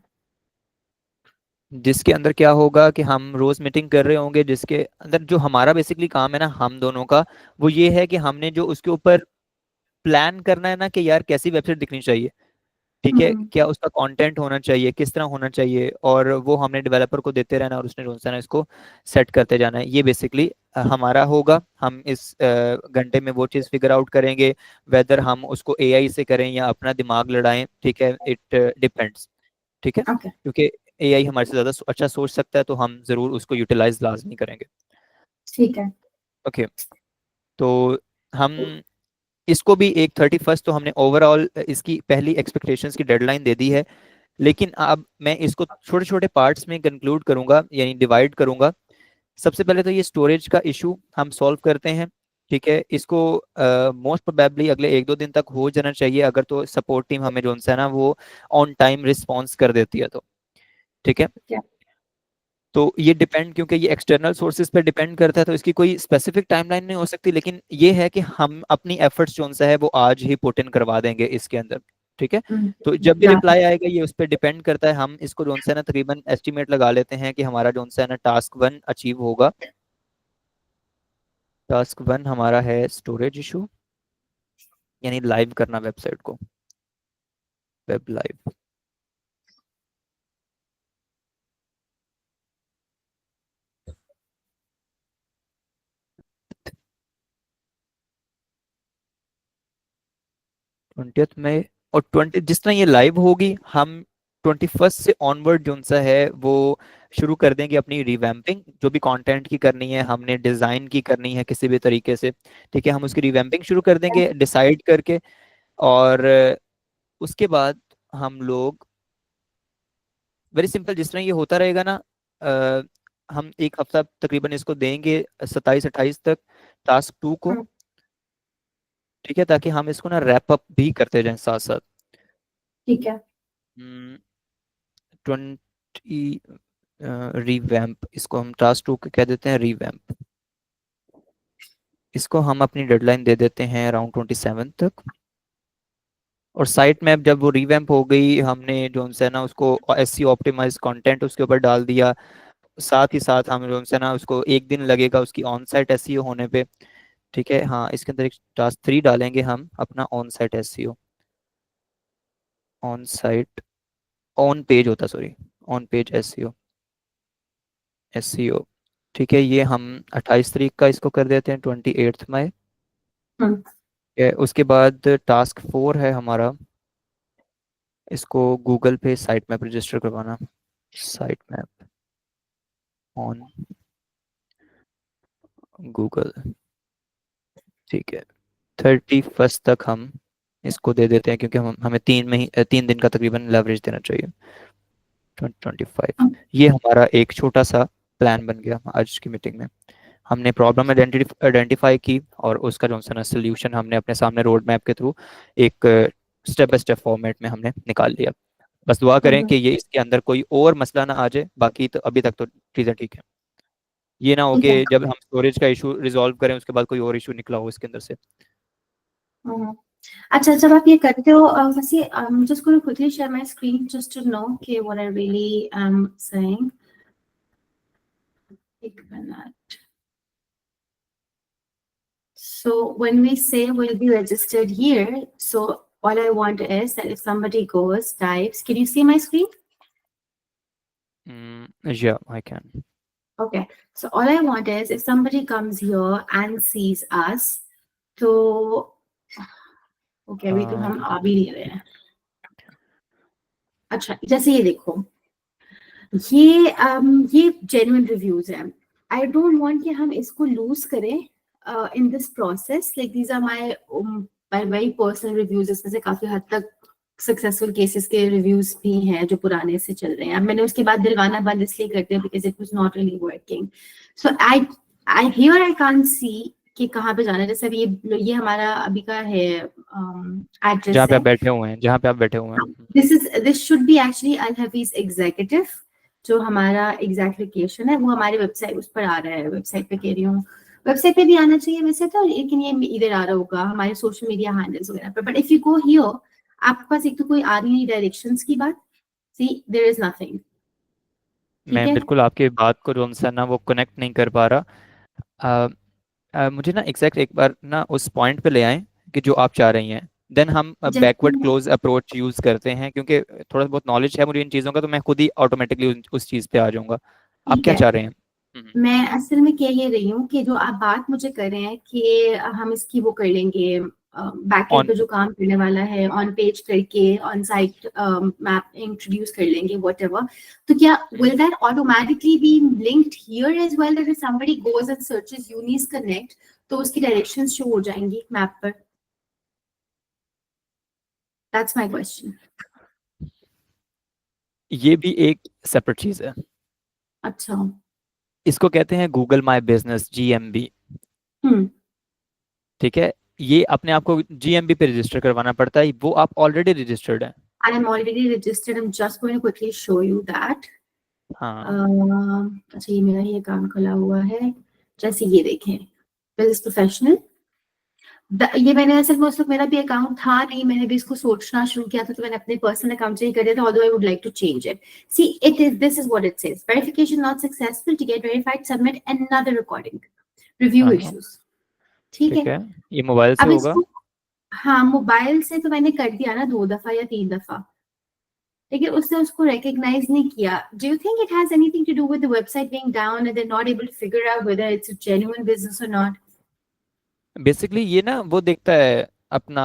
जिसके अंदर क्या होगा कि हम रोज मीटिंग कर रहे होंगे, जिसके अंदर जो हमारा बेसिकली काम है ना हम दोनों का, वो ये है कि हमने जो उसके ऊपर प्लान करना है ना कि यार कैसी वेबसाइट दिखनी चाहिए। ठीक है, हम्म। क्या उसका कंटेंट होना चाहिए, किस तरह होना चाहिए, और वो हमने डेवलपर को देते रहना और उसने जो है ना इसको सेट करते जाना है। ये बेसिकली हमारा होगा। हम इस घंटे में वो चीज़ फिगर आउट करेंगे, वेदर हम उसको एआई से करें या अपना दिमाग लड़ाएं। ठीक है, इट डिपेंड्स। ठीक है, ओके। क्योंकि एआई हमारे से ज़्यादा अच्छा सोच सकता है, तो हम ज़रूर उसको यूटिलाइज लाजमी करेंगे। ठीक है। ओके, तो हम इसको भी एक 31, तो हमने ओवरऑल इसकी पहली एक्सपेक्टेशंस की डेडलाइन दे दी है। लेकिन अब मैं इसको छोटे छोटे पार्ट्स में कंक्लूड करूंगा, यानी डिवाइड करूंगा। सबसे पहले तो ये स्टोरेज का इशू हम सॉल्व करते हैं। ठीक है, इसको मोस्ट प्रोबेबली अगले 1-2 दिन तक हो जाना चाहिए, अगर तो सपोर्ट टीम हमें जो है ना वो ऑन टाइम रिस्पॉन्स कर देती है तो। ठीक है, ठीक है। तो ये डिपेंड, क्योंकि ये एक्सटर्नल सोर्सेज पे डिपेंड करता है, तो इसकी कोई स्पेसिफिक टाइमलाइन नहीं हो सकती, लेकिन ये है कि हम अपनी एफर्ट्स जो सा है वो आज ही पुट इन करवा देंगे इसके अंदर। ठीक है, तो जब भी डन। रिप्लाई आएगा ये उस पर डिपेंड करता है। हम इसको जो सा है ना तकरीबन एस्टिमेट लगा लेते हैं कि हमारा जो सा है ना टास्क 1 अचीव होगा। टास्क 1 हमारा है स्टोरेज इशू, यानी लाइव करना वेबसाइट को, वेब लाइव। 20th में, और 20 जिस तरह ये लाइव होगी हम 21st से ऑनवर्ड जो सा है वो शुरू कर देंगे अपनी रिवैम्पिंग, जो भी कंटेंट की करनी है, हमने डिजाइन की करनी है किसी भी तरीके से, ठीक है, हम उसकी रिवैम्पिंग शुरू कर देंगे डिसाइड करके। और उसके बाद हम लोग वेरी सिंपल, जिस तरह ये होता रहेगा ना, अ, हम एक हफ्ता तकरीबन इसको देंगे 27-28 तक, टास्क 2 को, हम्म, ठीक है, ताकि हम इसको ना रैप अप भी करते जाएं साथ साथ। ठीक है। 20 रिवैम्प, इसको हम टास्क 2 को कह देते हैं रिवैम्प। इसको हम अपनी डेडलाइन दे देते हैं अराउंड 27 तक। और साइट मैप जब वो रिवैम्प हो गई, हमने जो है ना उसको एसईओ ऑप्टिमाइज कंटेंट उसके ऊपर डाल दिया, साथ ही साथ हम जो है ना उसको एक दिन लगेगा उसकी ऑन साइट एसईओ होने पे, ठीक है। हाँ, इसके अंदर एक टास्क 3 डालेंगे हम अपना on site SEO, on site, on page होता, sorry, on page SEO, SEO, ठीक है। ये हम 28 तारीख का इसको कर देते हैं, 28 मई। हम्म, उसके बाद टास्क 4 है हमारा, इसको गूगल पे साइट मैप रजिस्टर करवाना, साइट मैप ऑन गूगल, ठीक है। 31st तक हम इसको दे देते हैं, क्योंकि हम हमें 3 दिन का तकरीबन लेवरेज देना चाहिए। 2025, ये हमारा एक छोटा सा प्लान बन गया आज की मीटिंग में। हमने प्रॉब्लम आइडेंटिफाई की और उसका जो है ना सोल्यूशन हमने अपने सामने रोड मैप के थ्रू एक स्टेप बाय स्टेप फॉर्मेट में हमने निकाल लिया। बस दुआ करें कि ये इसके अंदर कोई और मसला ना आ जाए, बाकी तो अभी तक तो चीज़ें ठीक है। ये ना हो ठीक है। कि जब हम स्टोरेज का इशू रिजॉल्व करें उसके बाद कोई और इशू निकला हो इसके अंदर से। हम्म। अच्छा, जब आप ये करते हो, वैसे just going to quickly share my screen just to know कि what I really am saying. एक minute. So when we say we'll be registered here, so all I want is that if somebody goes, types, can you see my screen? Yeah, I can. Okay. So all I want is if somebody comes here and sees us, तो okay अभी तो हम आ भी नहीं रहे हैं। अच्छा, जैसे ये देखो, ये जेन्युइन रिव्यूज हैं। आई डोंट वांट कि हम इसको लूज करें in this process. Like these are my very personal reviews, इसमें से काफी हद तक सक्सेसफुल केसेस के रिव्यूज भी हैं जो पुराने से चल रहे हैं। अब मैंने उसके बाद दिलवाना बंद इसलिए कर दिया because it was not really working. So I I here I can't see कि कहाँ पे जाना है। जैसे अभी ये हमारा अभी का है एड्रेस जहाँ पे है। आप बैठे हुए हैं, जहाँ पे आप बैठे हुए हैं। This should be actually Al Hafeez executive. जो हमारा एग्जैक्ट लोकेशन है वो हमारे वेबसाइट उस पर आ रहा है। वेबसाइट पे कह रही हूँ, वेबसाइट पे भी आना चाहिए वैसे तो, लेकिन ये इधर आ रहा होगा हमारे सोशल मीडिया हैंडल्स वगैरह पर। But if you go here, आपके पास एक तो कोई आ रही नहीं डायरेक्शंस की बात। सी देयर इज नथिंग। ठीक मैं है। बिल्कुल आपकी बात को जो है ना वो कनेक्ट नहीं कर पा रहा। मुझे ना एग्जैक्ट एक बार ना उस पॉइंट पे ले आए कि जो आप चाह रही हैं, देन हम जैसे बैकवर्ड क्लोज अप्रोच यूज करते हैं, क्योंकि थोड़ा बहुत नॉलेज है मुझे इन चीज़ों का, तो मैं खुद ही ऑटोमेटिकली उस चीज़ पे आ जाऊंगा। आप ठीक क्या है, चाह रहे हैं? मैं असल में कह ये रही हूँ कि जो आप बात मुझे कर रहे हैं कि हम इसकी वो कर लेंगे, बैकएंड ऑन पे जो काम करने वाला है ऑन पेज करके ऑन साइट मैप इंट्रोड्यूस कर लेंगे व्हाटएवर। तो क्या will that automatically be linked here as well, that if somebody goes and searches Uniz Connect तो उसकी डायरेक्शंस शो हो जाएंगी मैप पर? That's my question. ये भी एक सेपरेट चीज़ है। अच्छा। इसको कहते हैं गूगल माई बिजनेस, जीएमबी, हम्म। ठीक है। ये अपने आप को जीएमबी पे रजिस्टर करवाना पड़ता है, वो आप ऑलरेडी रजिस्टर्ड हैं। I am already registered, I am just going to quickly show you that. हाँ, अच्छा, ये मेरा ही अकाउंट खुला हुआ है। जैसे ये देखें, बिजनेस प्रोफेशनल, ये मैंने असल में उस वक्त मेरा भी अकाउंट था नहीं, मैंने भी इसको सोचना शुरू किया था तो मैंने अपने पर्सनल अकाउंट से ही कर दिया था, although I would like to change it. See it is, this is what it says, verification not successful, to get verified submit another recording, review हाँ, हाँ, इश्यूज। ठीक ठीक है। है। ये मोबाइल से अब होगा। इसको, हाँ मोबाइल से तो मैंने कर दिया ना 2 दफा या 3 दफा, लेकिन उसने उसको रिकॉग्नाइज नहीं किया। Do you think it has anything to do with the website being down and they not able to figure out whether it's a genuine business और नॉट? बेसिकली ये ना वो देखता है अपना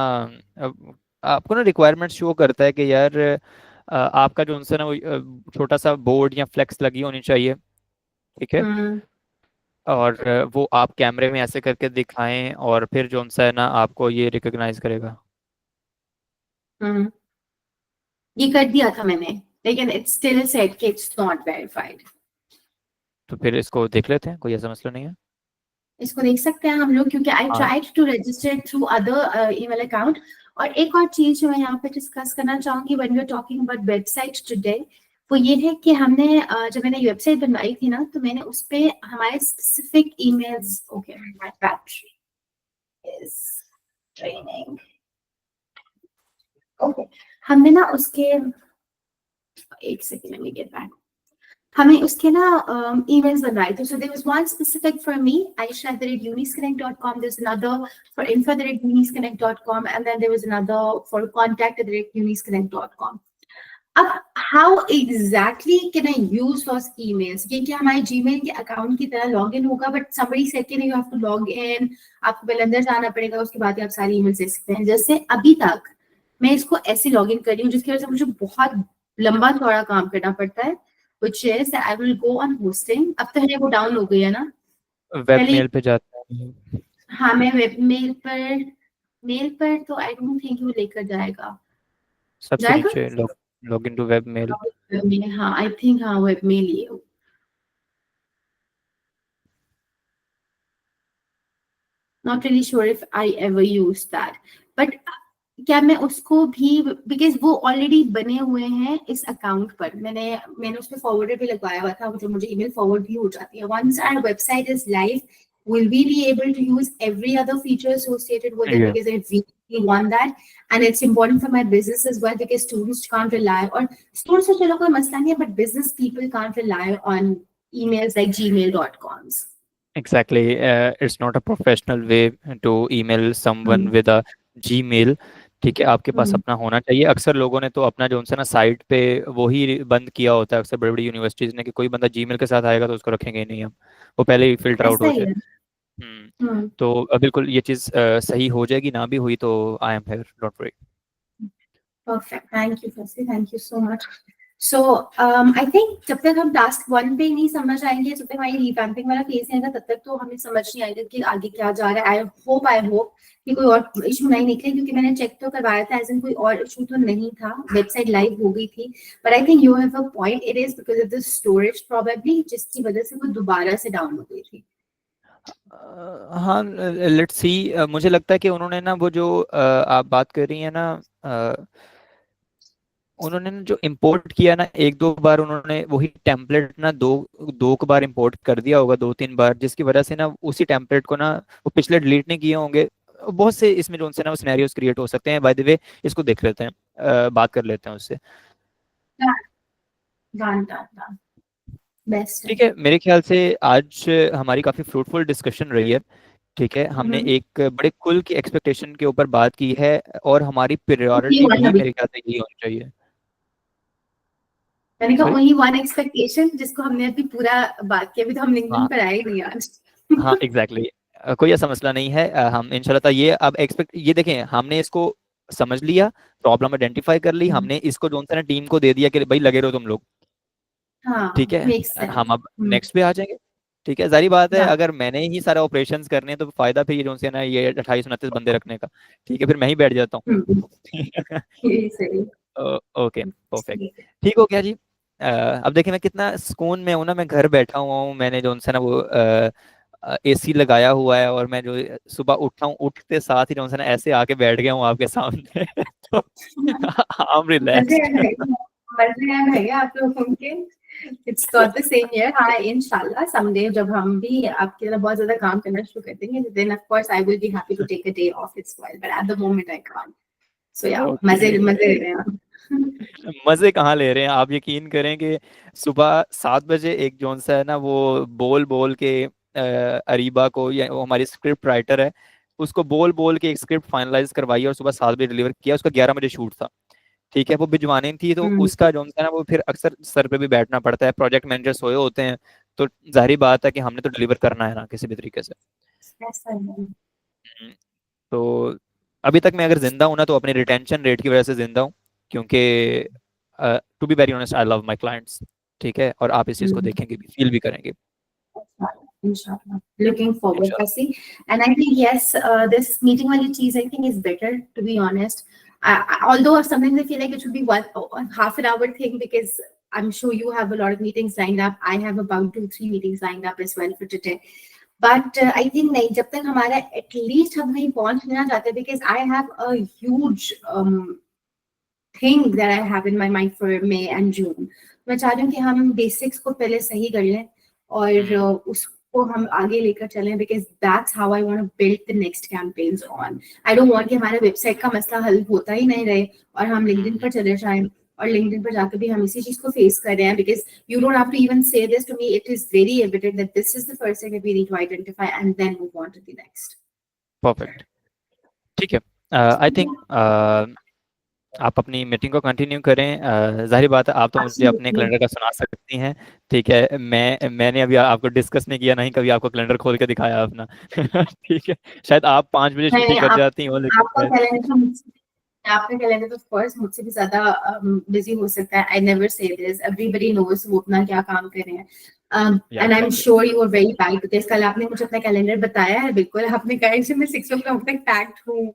आपको ना रिक्वायरमेंट शो करता है कि यार आपका जो उनसे ना वो छोटा सा बोर्ड या फ्लेक्स लगी होनी चाहिए, ठीक है। हम्म। और वो आप कैमरे में ऐसे करके दिखाएं और फिर जो उनसे है ना आपको ये रिकॉग्नाइज करेगा। हम्म। ये कर दिया था मैंने, लेकिन इट्स स्टिल सेड कि इट्स नॉट वेरीफाइड। तो फिर इसको देख लेते हैं, कोई ऐसा मसला नहीं है। इसको देख सकते हैं हम लोग, क्योंकि आई हाँ tried to register through other email account. और एक और चीज जो मैं यहाँ पे डिस्कस करना चाहूंगी when we are talking about website today, वो ये है कि हमने जब मैंने वेबसाइट बनवाई थी ना, तो मैंने उस पे हमारे specific emails, okay my battery is draining, okay, हमने ना उसके, एक second let me get back, हमें उसके ना emails बनवाए थे. So there was one specific for me, aisha@unisconnect.com. There's another for info@unisconnect.com, and then there was another for contact@unisconnect.com. अब how exactly can I use those emails? ये क्या हमारे Gmail के अकाउंट की तरह लॉग इन होगा, बट somebody said कि नहीं, you have to log in, आपको पहले अंदर जाना पड़ेगा, उसके बाद ही आप सारी emails देख सकते हैं. जैसे अभी तक मैं इसको ऐसे लॉग इन कर रही हूँ, जिसकी वजह से मुझे बहुत लंबा चौड़ा काम करना पड़ता है, which is that I will go on hosting. अब तो है वो डाउन हो गई है ना वेब पहले। मेल पे जाता है। हाँ, मैं वेब मेल पर तो आई डोंट थिंक वो लेकर जाएगा। सबसे जाएगा नीचे log in to web mail. हाँ, आई थिंक हाँ वेब मेल ही है। Not really sure if I ever used that, but क्या मैं उसको भी, बिकॉज वो ऑलरेडी बने हुए हैं इस अकाउंट पर, मैंने उस पर फॉरवर्डर भी लगवाया हुआ था, जो मुझे ईमेल फॉरवर्ड भी हो जाती है. Once our website is live, will we be able to use every other feature associated with it, ये because I really want that, and it's important for my business as well, because students can't rely, or students तो चलो कोई मसला नहीं है, but business people can't rely on emails like gmail.coms. exactly, it's not a professional way to email someone hmm. with a Gmail, ठीक है। आपके पास हम्म. अपना होना चाहिए। अक्सर लोगों ने तो अपना जो उनसे ना साइट पे वो ही बंद किया होता है, अक्सर बड़ी बड़ी यूनिवर्सिटीज ने, कि कोई बंदा Gmail के साथ आएगा तो उसको रखेंगे ही नहीं हम, वो पहले ही फिल्टर आउट ऐसा हो ही जाए। है. हम्म. तो बिल्कुल ये चीज़ सही हो जाएगी, ना भी हुई तो I am here, don't worry. Perfect. Thank you, Firstly. Thank you so much. So, I think जब तक हम टास्क 1 पे नहीं समझ आएंगे, जब तक हमारी रिवैम्पिंग वाला फेज नहीं आएगा, तब तक तो हमें समझ नहीं आएगा कि आगे क्या जा रहा है. आई होप कि कोई और इशू नहीं निकले, क्योंकि मैंने चेक तो करवाया था, एज इन कोई और इशू तो नहीं था, वेबसाइट लाइव हो गई थी. But I think you have a point, it is because of the storage probably, जिसकी वजह से वो दोबारा से डाउन हो गई थी. हाँ, लेट्स सी। मुझे लगता है कि उन्होंने ना वो जो आप बात कर रही हैं ना, उन्होंने ना जो इंपोर्ट किया ना एक दो बार, उन्होंने वही टेम्पलेट ना दो दो बार इंपोर्ट कर दिया होगा, दो तीन बार, जिसकी वजह से ना उसी टेम्पलेट को ना वो पिछले डिलीट नहीं किए होंगे। बहुत से इसमें जो उनसे ना सिनेरियोस क्रिएट हो सकते हैं। बाय द वे इसको देख लेते हैं, बात कर लेते हैं उससे। डन डन डन, बेस्ट है. ठीक है, मेरे ख्याल से आज हमारी काफी फ्रूटफुल डिस्कशन रही है। ठीक है, हमने एक बड़े कुल की एक्सपेक्टेशन के ऊपर बात की है, और हमारी ये प्रायोरिटी हुआ था भी अभी. मेरे ख्याल से यही होनी चाहिए। मैंने कहा सॉरी। वही वन एक्सपेक्टेशन जिसको हमने अभी पूरा बात किया, अभी तो हम लिंक्डइन हाँ पर आए ही नहीं आज. हाँ एग्जैक्टली exactly. कोई ऐसा मसला नहीं है। हम इंशाल्लाह ये अब एक्सपेक्ट, ये देखें, हमने इसको समझ लिया, प्रॉब्लम आइडेंटिफाई कर ली, हमने इसको जो है ना टीम को दे दिया कि भाई लगे रहो तुम लोग। ठीक हाँ, है, मेक हम सेंस. अब नेक्स्ट पे आ जाएंगे। ठीक है, जारी बात है, डन. अगर मैंने ही सारा ऑपरेशंस करने हैं तो फायदा फिर ये जो है ना ये 28 29 बंदे रखने का। ठीक है, फिर मैं ही बैठ जाता हूँ। ये सही. Okay, perfect. ठीक हो गया जी। अब देखिए मैं कितना सुकून में हूँ ना, मैं घर बैठा हुआ हूँ, मैंने जो है ना वो एसी लगाया हुआ है, और मैं जो सुबह उठा हूँ, उठते साथ ही जो है ना ऐसे आके बैठ गया हूँ आपके सामने। तो आई एम मजे रिलैक्स्ड। हैं भैया, मजे हैं भैया आप लोगों के. It's not the same year. हाँ, इंशाल्लाह समडे जब हम भी आपके लिए बहुत ज्यादा काम करना शुरू कर देंगे, then of course I will be happy to take a day of its well, but at the moment I can't. So yeah, okay, मजे मजे ले रहे हैं आप. मजे कहाँ ले रहे हैं, आप यकीन करें कि सुबह 7 बजे एक जोन सा है ना वो बोल बोल के अरीबा को, या वो हमारी स्क्रिप्ट राइटर है, उसको बोल बोल के एक स्क्रिप्ट फाइनलाइज करवाई और सुबह 7 बजे डिलीवर किया। उसका 11 बजे शूट था। ठीक है, वो भिजवानी थी, तो उसका जो है ना वो फिर अक्सर सर पे भी बैठना पड़ता है, प्रोजेक्ट मैनेजर सोए होते हैं, तो जाहिर बात है कि हमने तो डिलीवर करना है ना किसी भी तरीके से। ऐसा है. हम्म, तो अभी तक मैं अगर जिंदा हूं ना तो अपने रिटेंशन रेट की वजह से जिंदा हूँ, क्योंकि to be very honest I love my clients, ठीक है, और आप इस चीज को हम्म, देखेंगे भी, फील भी करेंगे Inshallah. Looking forward, इंशाल्लाह। Kasi. And I think, yes, this meeting wali cheese, I think, is better, to be honest. Although sometimes I feel like it should be half an hour thing, because I'm sure you have a lot of meetings lined up. I have about 2, 3 meetings lined up as well for today. But I think नहीं, जब तक हमारा at least हम कहीं पहुंच ना जाते, because I have a huge thing that I have in my mind for May and June. मैं चाह रही हूँ कि हम बेसिक्स को पहले सही कर लें और उसको हम आगे लेकर चलें, because that's how I want to build the next campaigns on. I don't want कि हमारे वेबसाइट का मसला हल होता ही नहीं रहे और हम लिंक्डइन पर चले जाएं और लिंक्डइन पर जाकर भी हम इसी चीज को फेस कर रहे हैं, because you don't have to even say this to me. It is very evident that this is the first thing that we need to identify and then move on to the next. Perfect, ठीक है। I think आप अपनी meeting को continue करें। जाहिर बात है आप तो मुझे अपने Absolutely. कैलेंडर का सुना सकती हैं, ठीक है। मैंने अभी आपको डिस्कस नहीं किया, नहीं कभी आपको कैलेंडर खोल के दिखाया अपना ठीक है, शायद आप 5 बजे छुट्टी नहीं, कर जाती हो, लेकिन आपका कैलेंडर तो ऑफ कोर्स मुझसे भी ज्यादा बिजी हो सकता है. I never say this, everybody knows वो अपना क्या काम कर रहे हैं. And I am sure you are very packed, because कल आपने मुझे अपना कैलेंडर बताया है. बिल्कुल आपने कहा कि मैं 6 o'clock तक पैक्ड हूँ.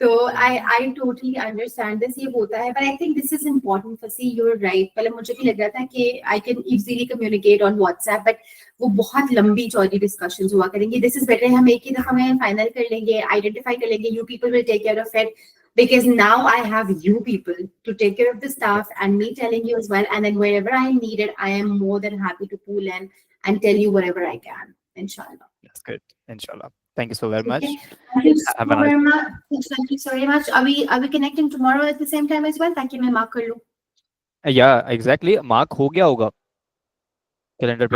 तो I totally understand this. ये होता है, but I think this is important. फसी, you're right. पहले मुझे भी लग रहा था कि I can easily communicate on WhatsApp, but वो बहुत लंबी चौड़ी discussions हुआ करेंगी. This is better. हम एक ही दफा में फाइनल कर लेंगे, identify कर लेंगे. You people will take care of it, because now I have you people to take care of the stuff and me telling you as well. And then wherever I need it, I am more than happy to pull in and tell you whatever I can. Inshallah. that's good, inshallah. Thank you so very much. Okay. Thank you so Have a nice very much. Thank you so very much. Are we connecting tomorrow at the same time as well? Thank you, मैं mark कर लूँ. या exactly mark हो गया होगा calendar पे